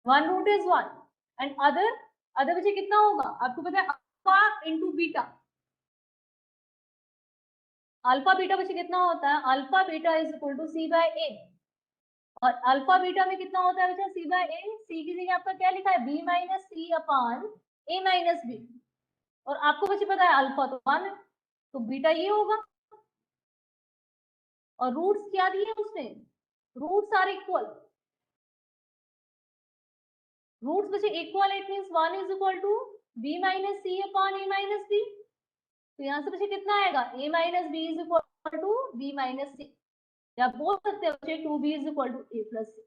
one root is one and other बच्चे कितना होगा आपको पता है alpha into beta, alpha beta बच्चे कितना होता है alpha beta is equal to c by a, और अल्फा बीटा में कितना होता है बच्चा सी बाय ए, सी की जगह आपका क्या लिखा है B minus c upon a minus B, और आपको बच्चे पता है अल्फा तो 1 है तो बीटा ये होगा, और रूट्स क्या दिए उसने रूट्स आर इक्वल, रूट्स बच्चे equal it means 1 is equal to b minus c upon a minus b, तो यहाँ से बच्चे कितना आएगा a minus b is equal to b minus c, या आप बोल सकते हैं बच्चे 2b is equal to a plus c,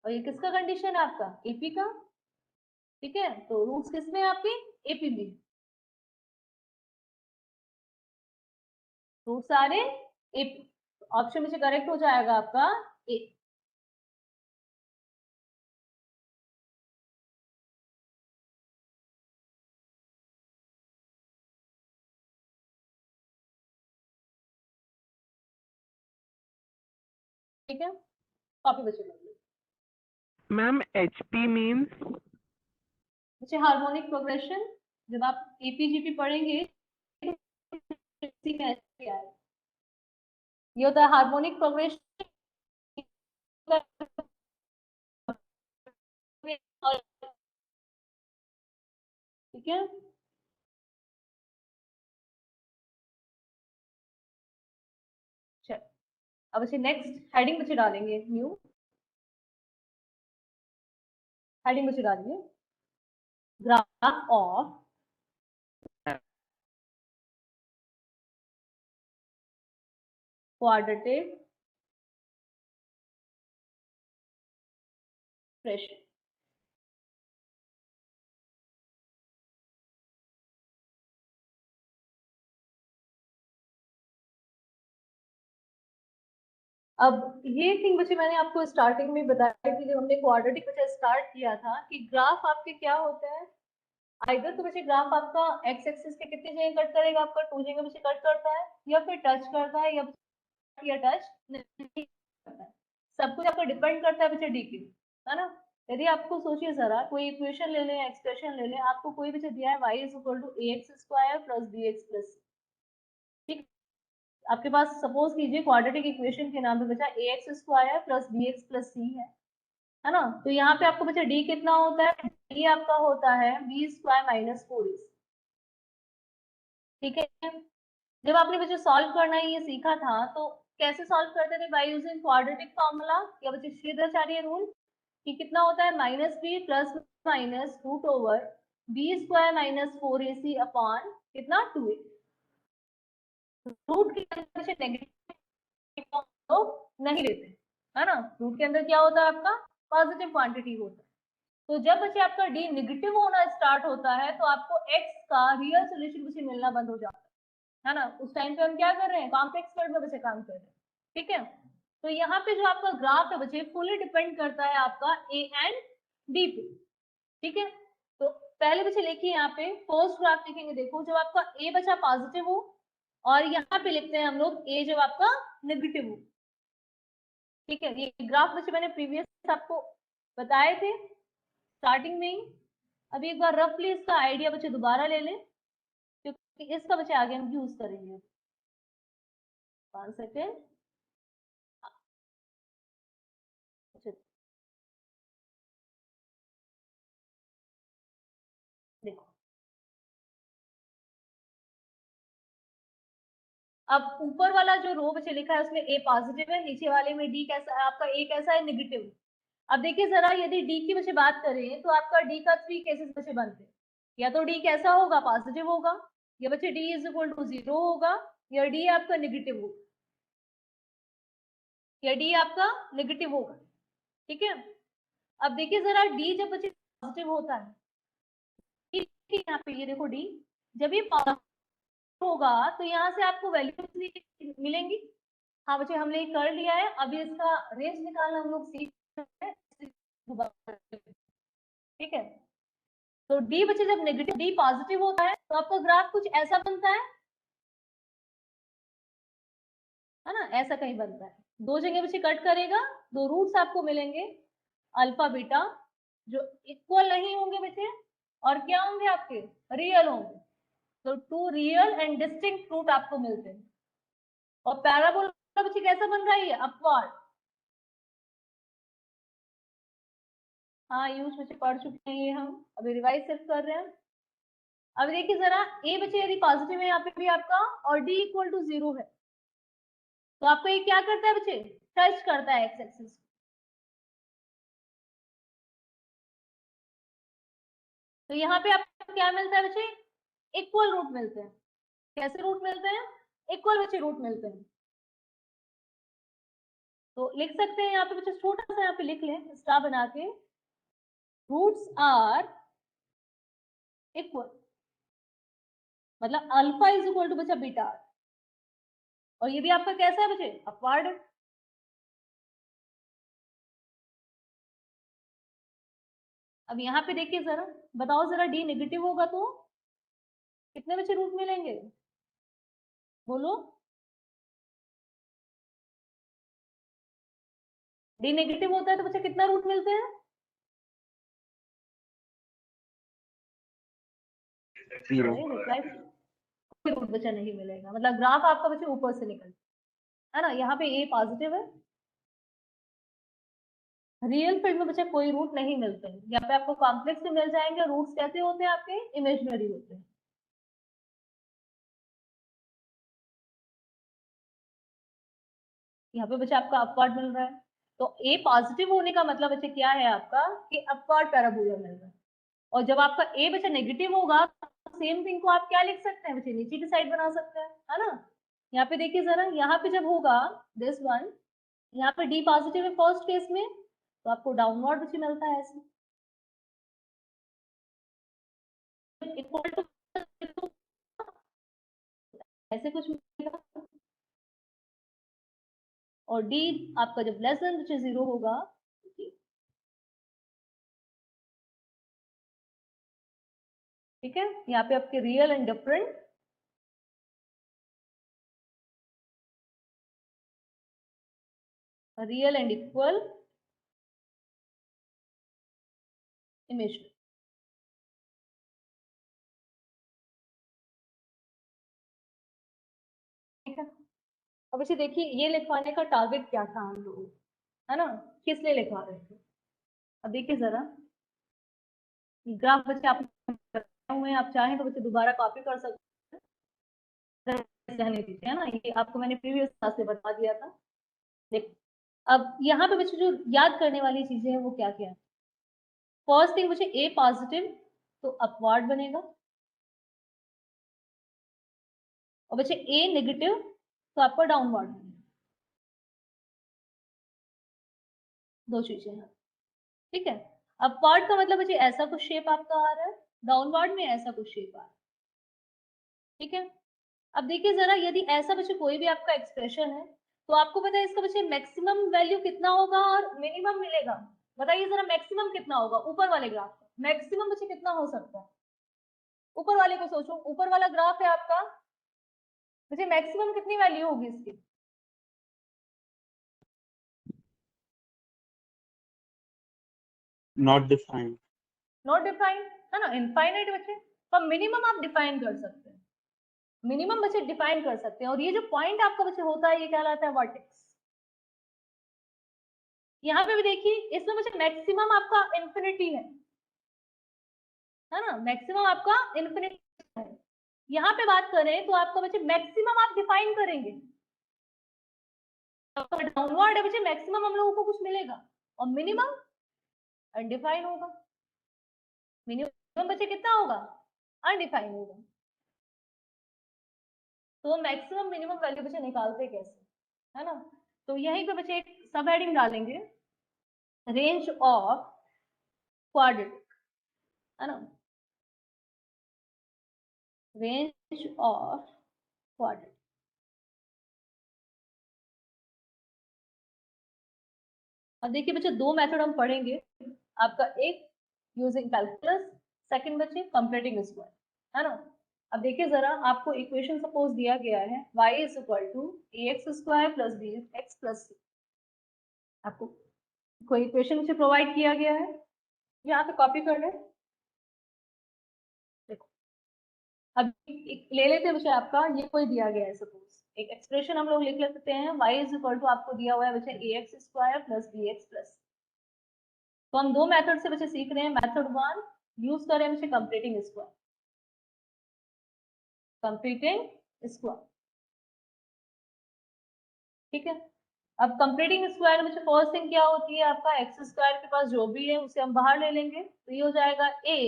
और ये किसका कंडीशन है आपका एपी का, ठीक है। तो रूट्स किसमें है आपके एपी में, रूट्स सारे एपी, ऑप्शन में से करेक्ट हो जाएगा आपका ए। ठीक है कॉपी बच्चे कर लो। मैम HP मीन्स बच्चे हार्मोनिक प्रोग्रेशन, जब आप एपीजीपी पढ़ेंगे ये होता है हार्मोनिक प्रोग्रेशन, ठीक है। चल अब बच्चे नेक्स्ट हेडिंग बच्चे डालेंगे, न्यू हेडिंग बच्चे डालिए ग्राफ ऑफ क्वाड्रेटिक प्रेशर। अब ये थिंग बच्चे मैंने आपको स्टार्टिंग में बताया कि जब हमने क्वाड्रेटिक बच्चे स्टार्ट किया था कि ग्राफ आपके क्या होता है, आइदर तो बच्चे ग्राफ आपका एक्स एक्सिस के कितनी जगह कट करेगा आपका 2 जगह बच्चे कट करता है, या फिर टच करता है, या टच नहीं करता है, सब कुछ आपका डिपेंड करता है बच्चे डी के, है ना। यदि आपको सोचिए जरा कोई इक्वेशन ले लें एक्सप्रेशन ले लें, आपको कोई बच्चे दिया है y is equal to a x square plus b x plus, ठीक, आपके पास सपोज कीजिए क्वाड्रेटिक इक्वेशन के नाम पे बचा a x square plus b x plus c है ना। तो यहाँ पे आपको बचा डी कितना होता है, डी आपका होता है बी स्क्वायर माइनस 4ac, ठीक है। जब आपने बच्चे सॉल्व करना ये सीखा था तो कैसे सॉल्व करते थे बाय यूजिंग क्वाड्रेटिक फॉर्मूला या बच्चे श्रीधराचार्य रूल, कि कितना होता है minus b plus minus root over b square minus 4ac upon कितना 2a, रूट के अंदर से नेगेटिव तो नहीं लेते, है ना, रूट के अंदर क्या होता है आपका पॉजिटिव क्वांटिटी होता है। तो जब बच्चे आपका डी नेगेटिव होना स्टार्ट होता है तो आपको एक्स का रियल सोल्यूशन बच्चे मिलना बंद हो जाता है ना, उस टाइम पे हम क्या कर रहे हैं, कॉम्प्लेक्स वर्ड में बच्चे काम कर रहे हैं, ठीक है। तो यहाँ पे जो आपका ग्राफ है बच्चे फुली डिपेंड करता है आपका ए एंड डी पे, ठीक है। तो पहले बच्चे लिखिए यहाँ पे फर्स्ट ग्राफ लिखेंगे, देखो जब आपका ए बचा पॉजिटिव हो, और यहाँ पे लिखते हैं हम लोग ए जब आपका नेगेटिव हो, ठीक है। ये ग्राफ बच्चे मैंने प्रीवियस आपको बताए थे स्टार्टिंग में ही। अभी एक बार रफली इसका आइडिया बच्चे दोबारा ले लें, क्योंकि इसका बच्चे आगे हम यूज करेंगे। 5 सेकेंड। देखो अब ऊपर वाला जो रो बच्चे लिखा है उसमें ए पॉजिटिव है, नीचे वाले में डी कैसा है आपका, ए कैसा है, नेगेटिव। अब देखिए जरा, यदि डी की बच्चे बात करें तो आपका डी का 3 केसेस बच्चे बनते हैं। या तो डी कैसा होगा, पॉजिटिव होगा, या बच्चे डी इज इक्वल टू 0 होगा, या डी आपका नेगेटिव होगा, या डी आपका नेगेटिव होगा, ठीक है। अब देखिए जरा, डी जब बच्चे पॉजिटिव होता है, यहाँ पे ये देखो डी जब ये होगा तो यहाँ से आपको वैल्यू मिलेंगी। हाँ बच्चे हमने कर लिया है, अभी इसका रेंज निकालना हम लोग सीख रहे हैं, ठीक है। तो डी बच्चे जब नेगेटिव डी पॉजिटिव होता है तो आपका ग्राफ कुछ ऐसा बनता है ना, ऐसा कहीं बनता है। दो जगह बच्चे कट करेगा, दो रूट्स आपको मिलेंगे अल्फा बीटा, जो इक्वल नहीं होंगे बच्चे, और क्या होंगे आपके, रियल होंगे। तो two real and distinct root आपको मिलते हैं। और पैराबोला बच्चे कैसा बन रहा है, ये अपवर्ड। हाँ यूज बच्चे पढ़ चुके हैं ये, हम अभी रिवाइज सिर्फ कर रहे हैं। अब देखिए जरा, ए बच्चे यदि पॉजिटिव है यहाँ पे भी आपका, और डी इक्वल टू 0 है, तो आपको ये क्या करता है बच्चे, टच करता है एक्स एक्सिस। तो यहाँ पे आपको क्या मिलता है बच्चे, इक्वल रूट मिलते हैं। कैसे रूट मिलते हैं, इक्वल बच्चे रूट मिलते हैं। तो लिख सकते हैं यहाँ पे बच्चे, छोटा सा यहाँ पे लिख लें स्टार बना के, रूट्स आर इक्वल, मतलब अल्फा इज इक्वल टू बच्चा बीटा। और ये भी आपका कैसा है बच्चे, अपवर्ड है। अब यहाँ पे देखिए जरा, बताओ जरा, डी नेगेटिव होगा तो कितने बच्चे रूट मिलेंगे, बोलो। डी नेगेटिव होता है तो बच्चे कितना रूट मिलते हैं, 0. नहीं रिप्लाई, कोई रूट बच्चा नहीं मिलेगा, मतलब ग्राफ आपका बच्चे ऊपर से निकल, है ना। यहाँ पे ए पॉजिटिव है, रियल फील्ड में बच्चे कोई रूट नहीं मिलते हैं। यहाँ पे आपको कॉम्प्लेक्स में मिल जाएंगे, रूट्स कैसे होते हैं आपके, इमेजिनरी होते हैं। यहाँ पे बच्चे आपका अपवर्ड मिल रहा है, तो ए पॉजिटिव होने का मतलब बच्चे क्या है आपका, कि अपवर्ड पैराबोला मिल रहा है। और जब आपका ए बच्चा नेगेटिव होगा तो सेम थिंग को आप क्या लिख सकते हैं बच्चे, नीचे की साइड बना सकते हैं, है ना। यहाँ पे देखिए जरा, यहाँ पे जब होगा दिस वन, यहाँ पे डी पॉजिटिव है फर्स्ट केस में, तो आपको डाउनवर्ड बच्चे मिलता है ऐसे, इक्वल टू ऐसे कुछ मिलेगा। और डी आपका जब लेस देन बच्चे 0 होगा, ठीक है। यहाँ पे आपके real and different, real and equal, imaginary, ठीक है। अब इसे देखिए, ये लिखवाने का टारगेट क्या था हम लोगों, है ना, किस लिए लिखवा रहे थे। अब देखिए जरा, ग्राफ बच्चे आप हुए हैं, आप चाहें तो बच्चे दोबारा कॉपी कर सकते हैं, रहने दीजिए, है ना, ये आपको मैंने प्रीवियस क्लास में बता दिया था। देख, अब यहाँ पे बच्चे जो याद करने वाली चीजें हैं वो क्या क्या है। फर्स्ट थिंग बच्चे, ए पॉजिटिव तो अपवर्ड बनेगा, और बच्चे ए नेगेटिव तो आपका डाउनवर्ड बनेगा। दो चीजें हैं, ठीक है। अपवर्ड का मतलब बच्चे ऐसा कुछ शेप आपका आ रहा है, डाउनवर्ड में ऐसा कुछ शेप आ रहा है, ठीक है। अब देखिए जरा, यदि ऐसा बच्चे कोई भी आपका एक्सप्रेशन है तो आपको पता है इसका बच्चे मैक्सिमम वैल्यू कितना होगा और मिनिमम मिलेगा। बताइए जरा मैक्सिमम कितना होगा ऊपर वाले ग्राफ में, मैक्सिमम बच्चे कितना हो सकता है? ऊपर वाले को सोचो, ऊपर वाला ग्राफ है आपका, बच्चे मैक्सिमम कितनी वैल्यू होगी इसकी? Not defined. नॉट डिफाइंड है ना, इनफाइनाइट बच्चे। तो मिनिमम आप डिफाइन कर सकते हैं, मिनिमम बच्चे डिफाइन कर सकते हैं। और ये जो पॉइंट आपका बच्चे होता है ये कहलाता है वर्टेक्स। यहाँ पे भी देखिए, इसमें बच्चे मैक्सिमम आपका इन्फिनिटी है ना, मैक्सिमम आपका इन्फिनिटी है। यहाँ पे बात करें तो आपका बच्चे मैक्सिमम आप डिफाइन करेंगे, डाउनवर्ड है बच्चे, मैक्सिमम हम लोगों को कुछ मिलेगा और मिनिमम अनडिफाइन होगा। मिनिमम बच्चे कितना होगा? अनडिफाइन होगा। तो मैक्सिमम मिनिमम वैल्यू बच्चे निकालते कैसे, है ना? तो यहीं पे बच्चे एक सब हेडिंग डालेंगे, रेंज ऑफ क्वाड्रेटिक, है ना, रेंज ऑफ क्वाड्रेटिक। अब देखिए बच्चे दो मेथड हम पढ़ेंगे, आपका एक यूजिंग कैलकुलस, सेकंड बच्चे कंप्लीटिंग स्क्वायर, है ना। अब देखिए जरा, आपको इक्वेशन सपोज दिया गया है y is equal to ax² plus bx plus c। आपको कोई इक्वेशन मुझे प्रोवाइड किया गया है, यहाँ पे कॉपी कर ले। देखो अब ले लेते हैं बच्चे, आपका ये कोई दिया गया है, सपोज एक एक्सप्रेशन हम लोग लिख लेते हैं, y इज इक्वल टू आपको दिया हुआ है बच्चे ax² प्लस bx प्लस। तो हम दो मेथड से बच्चे सीख रहे हैं। मेथड 1 यूज करें बच्चे कंप्लीटिंग स्क्वायर, कंप्लीटिंग स्क्वायर, ठीक है। अब कंप्लीटिंग स्क्वायर में फर्स्ट थिंग क्या होती है, आपका x² के पास जो भी है उसे हम बाहर ले लेंगे, तो ये हो जाएगा a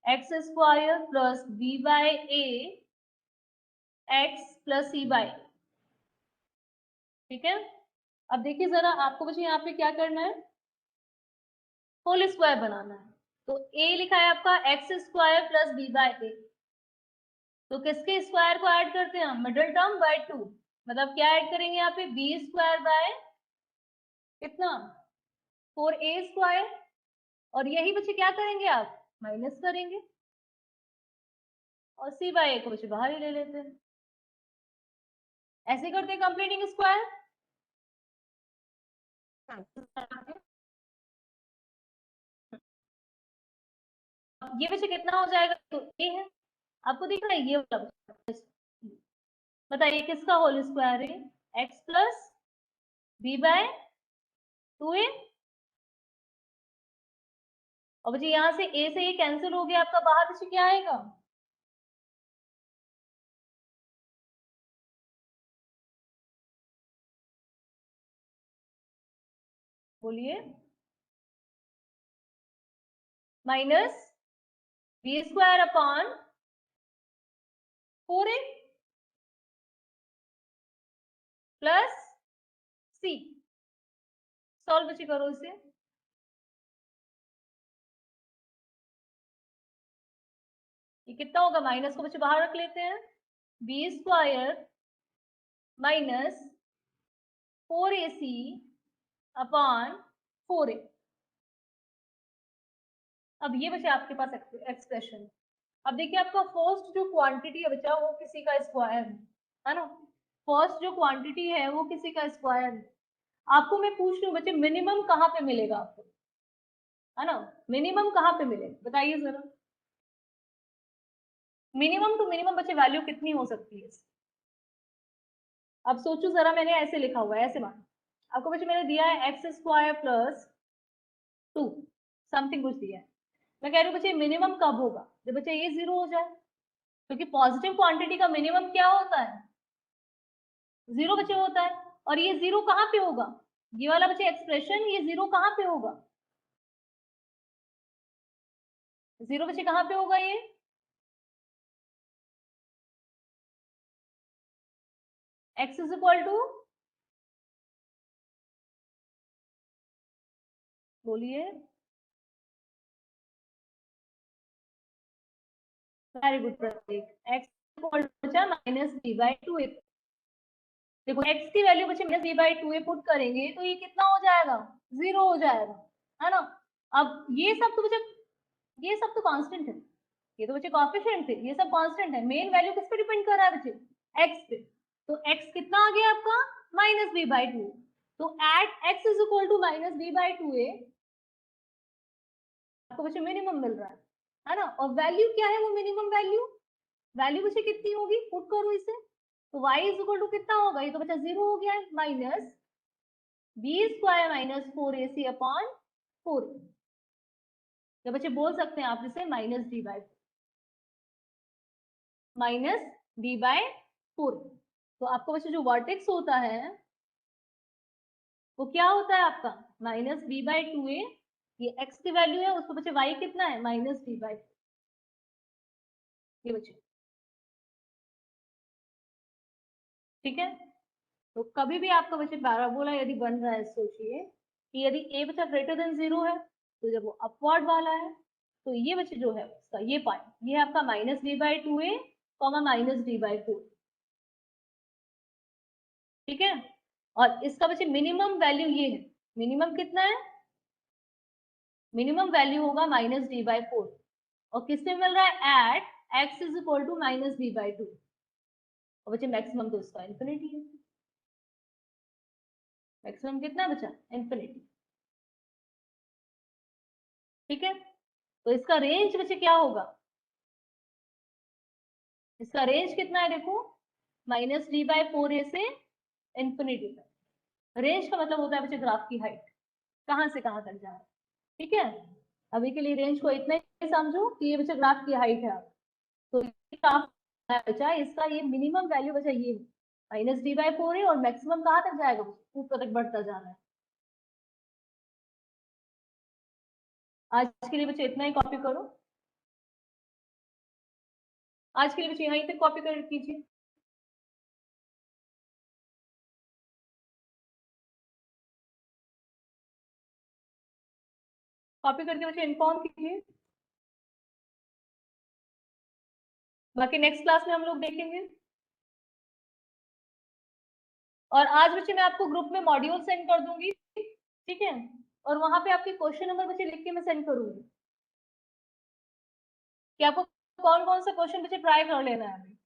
x² plus b by a x plus c by, ठीक है। अब देखिए जरा, आपको बच्चे यहाँ पे क्या करना है, होल स्क्वायर बनाना है। तो a लिखा है आपका x² plus b by a, तो किसके स्क्वायर को ऐड करते हैं हम, मिडिल टर्म बाय 2, मतलब क्या ऐड करेंगे यहाँ पे, b² बाय कितना, 4a², और यही बच्चे क्या करेंगे आप, माइनस करेंगे, और c बाय a को बच्चे बाहर ही ले लेते हैं। ऐसे करते हैं कंप्लीटिंग स्क्वायर। ये बच्चे कितना हो जाएगा, तो a है, आपको दिख रहा है ये वाला, बताइए किसका होल स्क्वायर है, x plus b by 2a। और बच्चे यहाँ से a से ये कैंसिल हो गया, आपका बाहर बच्चे क्या आएगा, बोलिए, minus b² upon 4a plus c। Solve बच्चे करो इसे, ये कितना होगा, माइनस को बच्चे बाहर रख लेते हैं, b² minus 4ac upon 4a। अब ये बचे आपके पास एक्सप्रेशन। अब देखिए आपका फर्स्ट जो क्वांटिटी है बचा वो किसी का स्क्वायर है ना, फर्स्ट जो क्वांटिटी है वो किसी का स्क्वायर है। आपको मैं पूछ रही हूँ बच्चे, मिनिमम कहाँ पे मिलेगा आपको, है ना, मिनिमम कहाँ पे मिलेगा बताइए जरा, मिनिमम टू मिनिमम बच्चे वैल्यू कितनी हो सकती है। अब सोचो जरा, मैंने ऐसे लिखा हुआ है, ऐसे मान आपको बच्चे मैंने दिया है x² प्लस 2 समथिंग कुछ दिया है, मैं कह रही हूँ बच्चे मिनिमम कब होगा, जब बच्चे ये 0 हो जाए, क्योंकि पॉजिटिव क्वांटिटी का मिनिमम क्या होता है, 0 बच्चे होता है। और ये 0 कहाँ पे होगा, ये वाला बच्चे एक्सप्रेशन, ये 0 कहाँ पे होगा, 0 बच्चे कहाँ पे होगा, ये x इज इक्वल टू, बोलिए, वेरी गुड प्रतीक, x बचा minus b by two a. देखो x की वैल्यू बचे minus b by two a put करेंगे तो ये कितना हो जाएगा, 0 हो जाएगा, है ना। अब ये सब तो बचे, ये सब तो कांस्टेंट है, ये तो बचे कोएफिशिएंट थे, ये सब कांस्टेंट है। मेन वैल्यू किस पे डिपेंड कर रहा है बच्चे, x पे। तो x कितना आ गया आपका, माइनस बी बाई टू। तो at x is equal to minus b by two a आपको बच्चे मिनिमम मिल रहा है ना। और वैल्यू क्या है वो मिनिमम वैल्यू, वैल्यू बच्चे कितनी होगी, पुट करो इसे। तो y इज इक्वल टू कितना होगा, ये तो बच्चा 0 हो गया है, minus b square minus 4ac upon 4। या बच्चे बोल सकते हैं आप इसे minus d by minus b by 4। तो आपको बच्चे जो वर्टेक्स होता है वो क्या होता है आपका, माइनस बी बाई टू ए। ये x की वैल्यू है, उसको बच्चे y कितना है, माइनस बी बाई। ये बच्चे ठीक है। तो कभी भी आपका बच्चे पैराबोला यदि बन रहा है, सोचिए कि यदि a बच्चा ग्रेटर देन 0 है तो जब वो अपवर्ड वाला है तो ये बच्चे जो है उसका ये पॉइंट, ये है आपका minus b by two a comma minus d by 4। ठीक है। और इसका बच्चे मिनिमम वैल्यू ये है, मिनिमम कितना है, मिनिमम वैल्यू होगा माइनस डी बाई 4। और किससे मिल रहा है, at x is equal to minus d by 2। और बच्चे मैक्सिमम तो इसका इन्फिनिटी है, मैक्सिमम कितना है बच्चा, इन्फिनिटी। ठीक है। तो इसका रेंज बच्चे क्या होगा, इसका रेंज कितना है देखो, माइनस डी बाई 4a से इन्फिनिटी तक। रेंज का मतलब होता है बच्चे ग्राफ की हाइट, कहां से कहां तक जा रहा है। ठीक है। अभी के लिए रेंज को इतना ही समझो कि ये बच्चे ग्राफ की हाइट है। तो ये ग्राफ बचा, इसका ये मिनिमम वैल्यू बचा ये माइनस डी बाई 4 है, और मैक्सिमम कहां तक जाएगा, ऊपर तक बढ़ता जा रहा है। आज के लिए बच्चे इतना ही कॉपी करो, आज के लिए बच्चे यहीं तक कॉपी कर कीजिए। कॉपी करके बच्चे इन्फॉर्म कीजिए, बाकी नेक्स्ट क्लास में हम लोग देखेंगे। और आज बच्चे मैं आपको ग्रुप में मॉड्यूल सेंड कर दूंगी, ठीक है। और वहां पे आपके क्वेश्चन नंबर बच्चे लिख के मैं सेंड करूंगी कि आपको कौन कौन सा क्वेश्चन बच्चे ट्राई कर लेना है।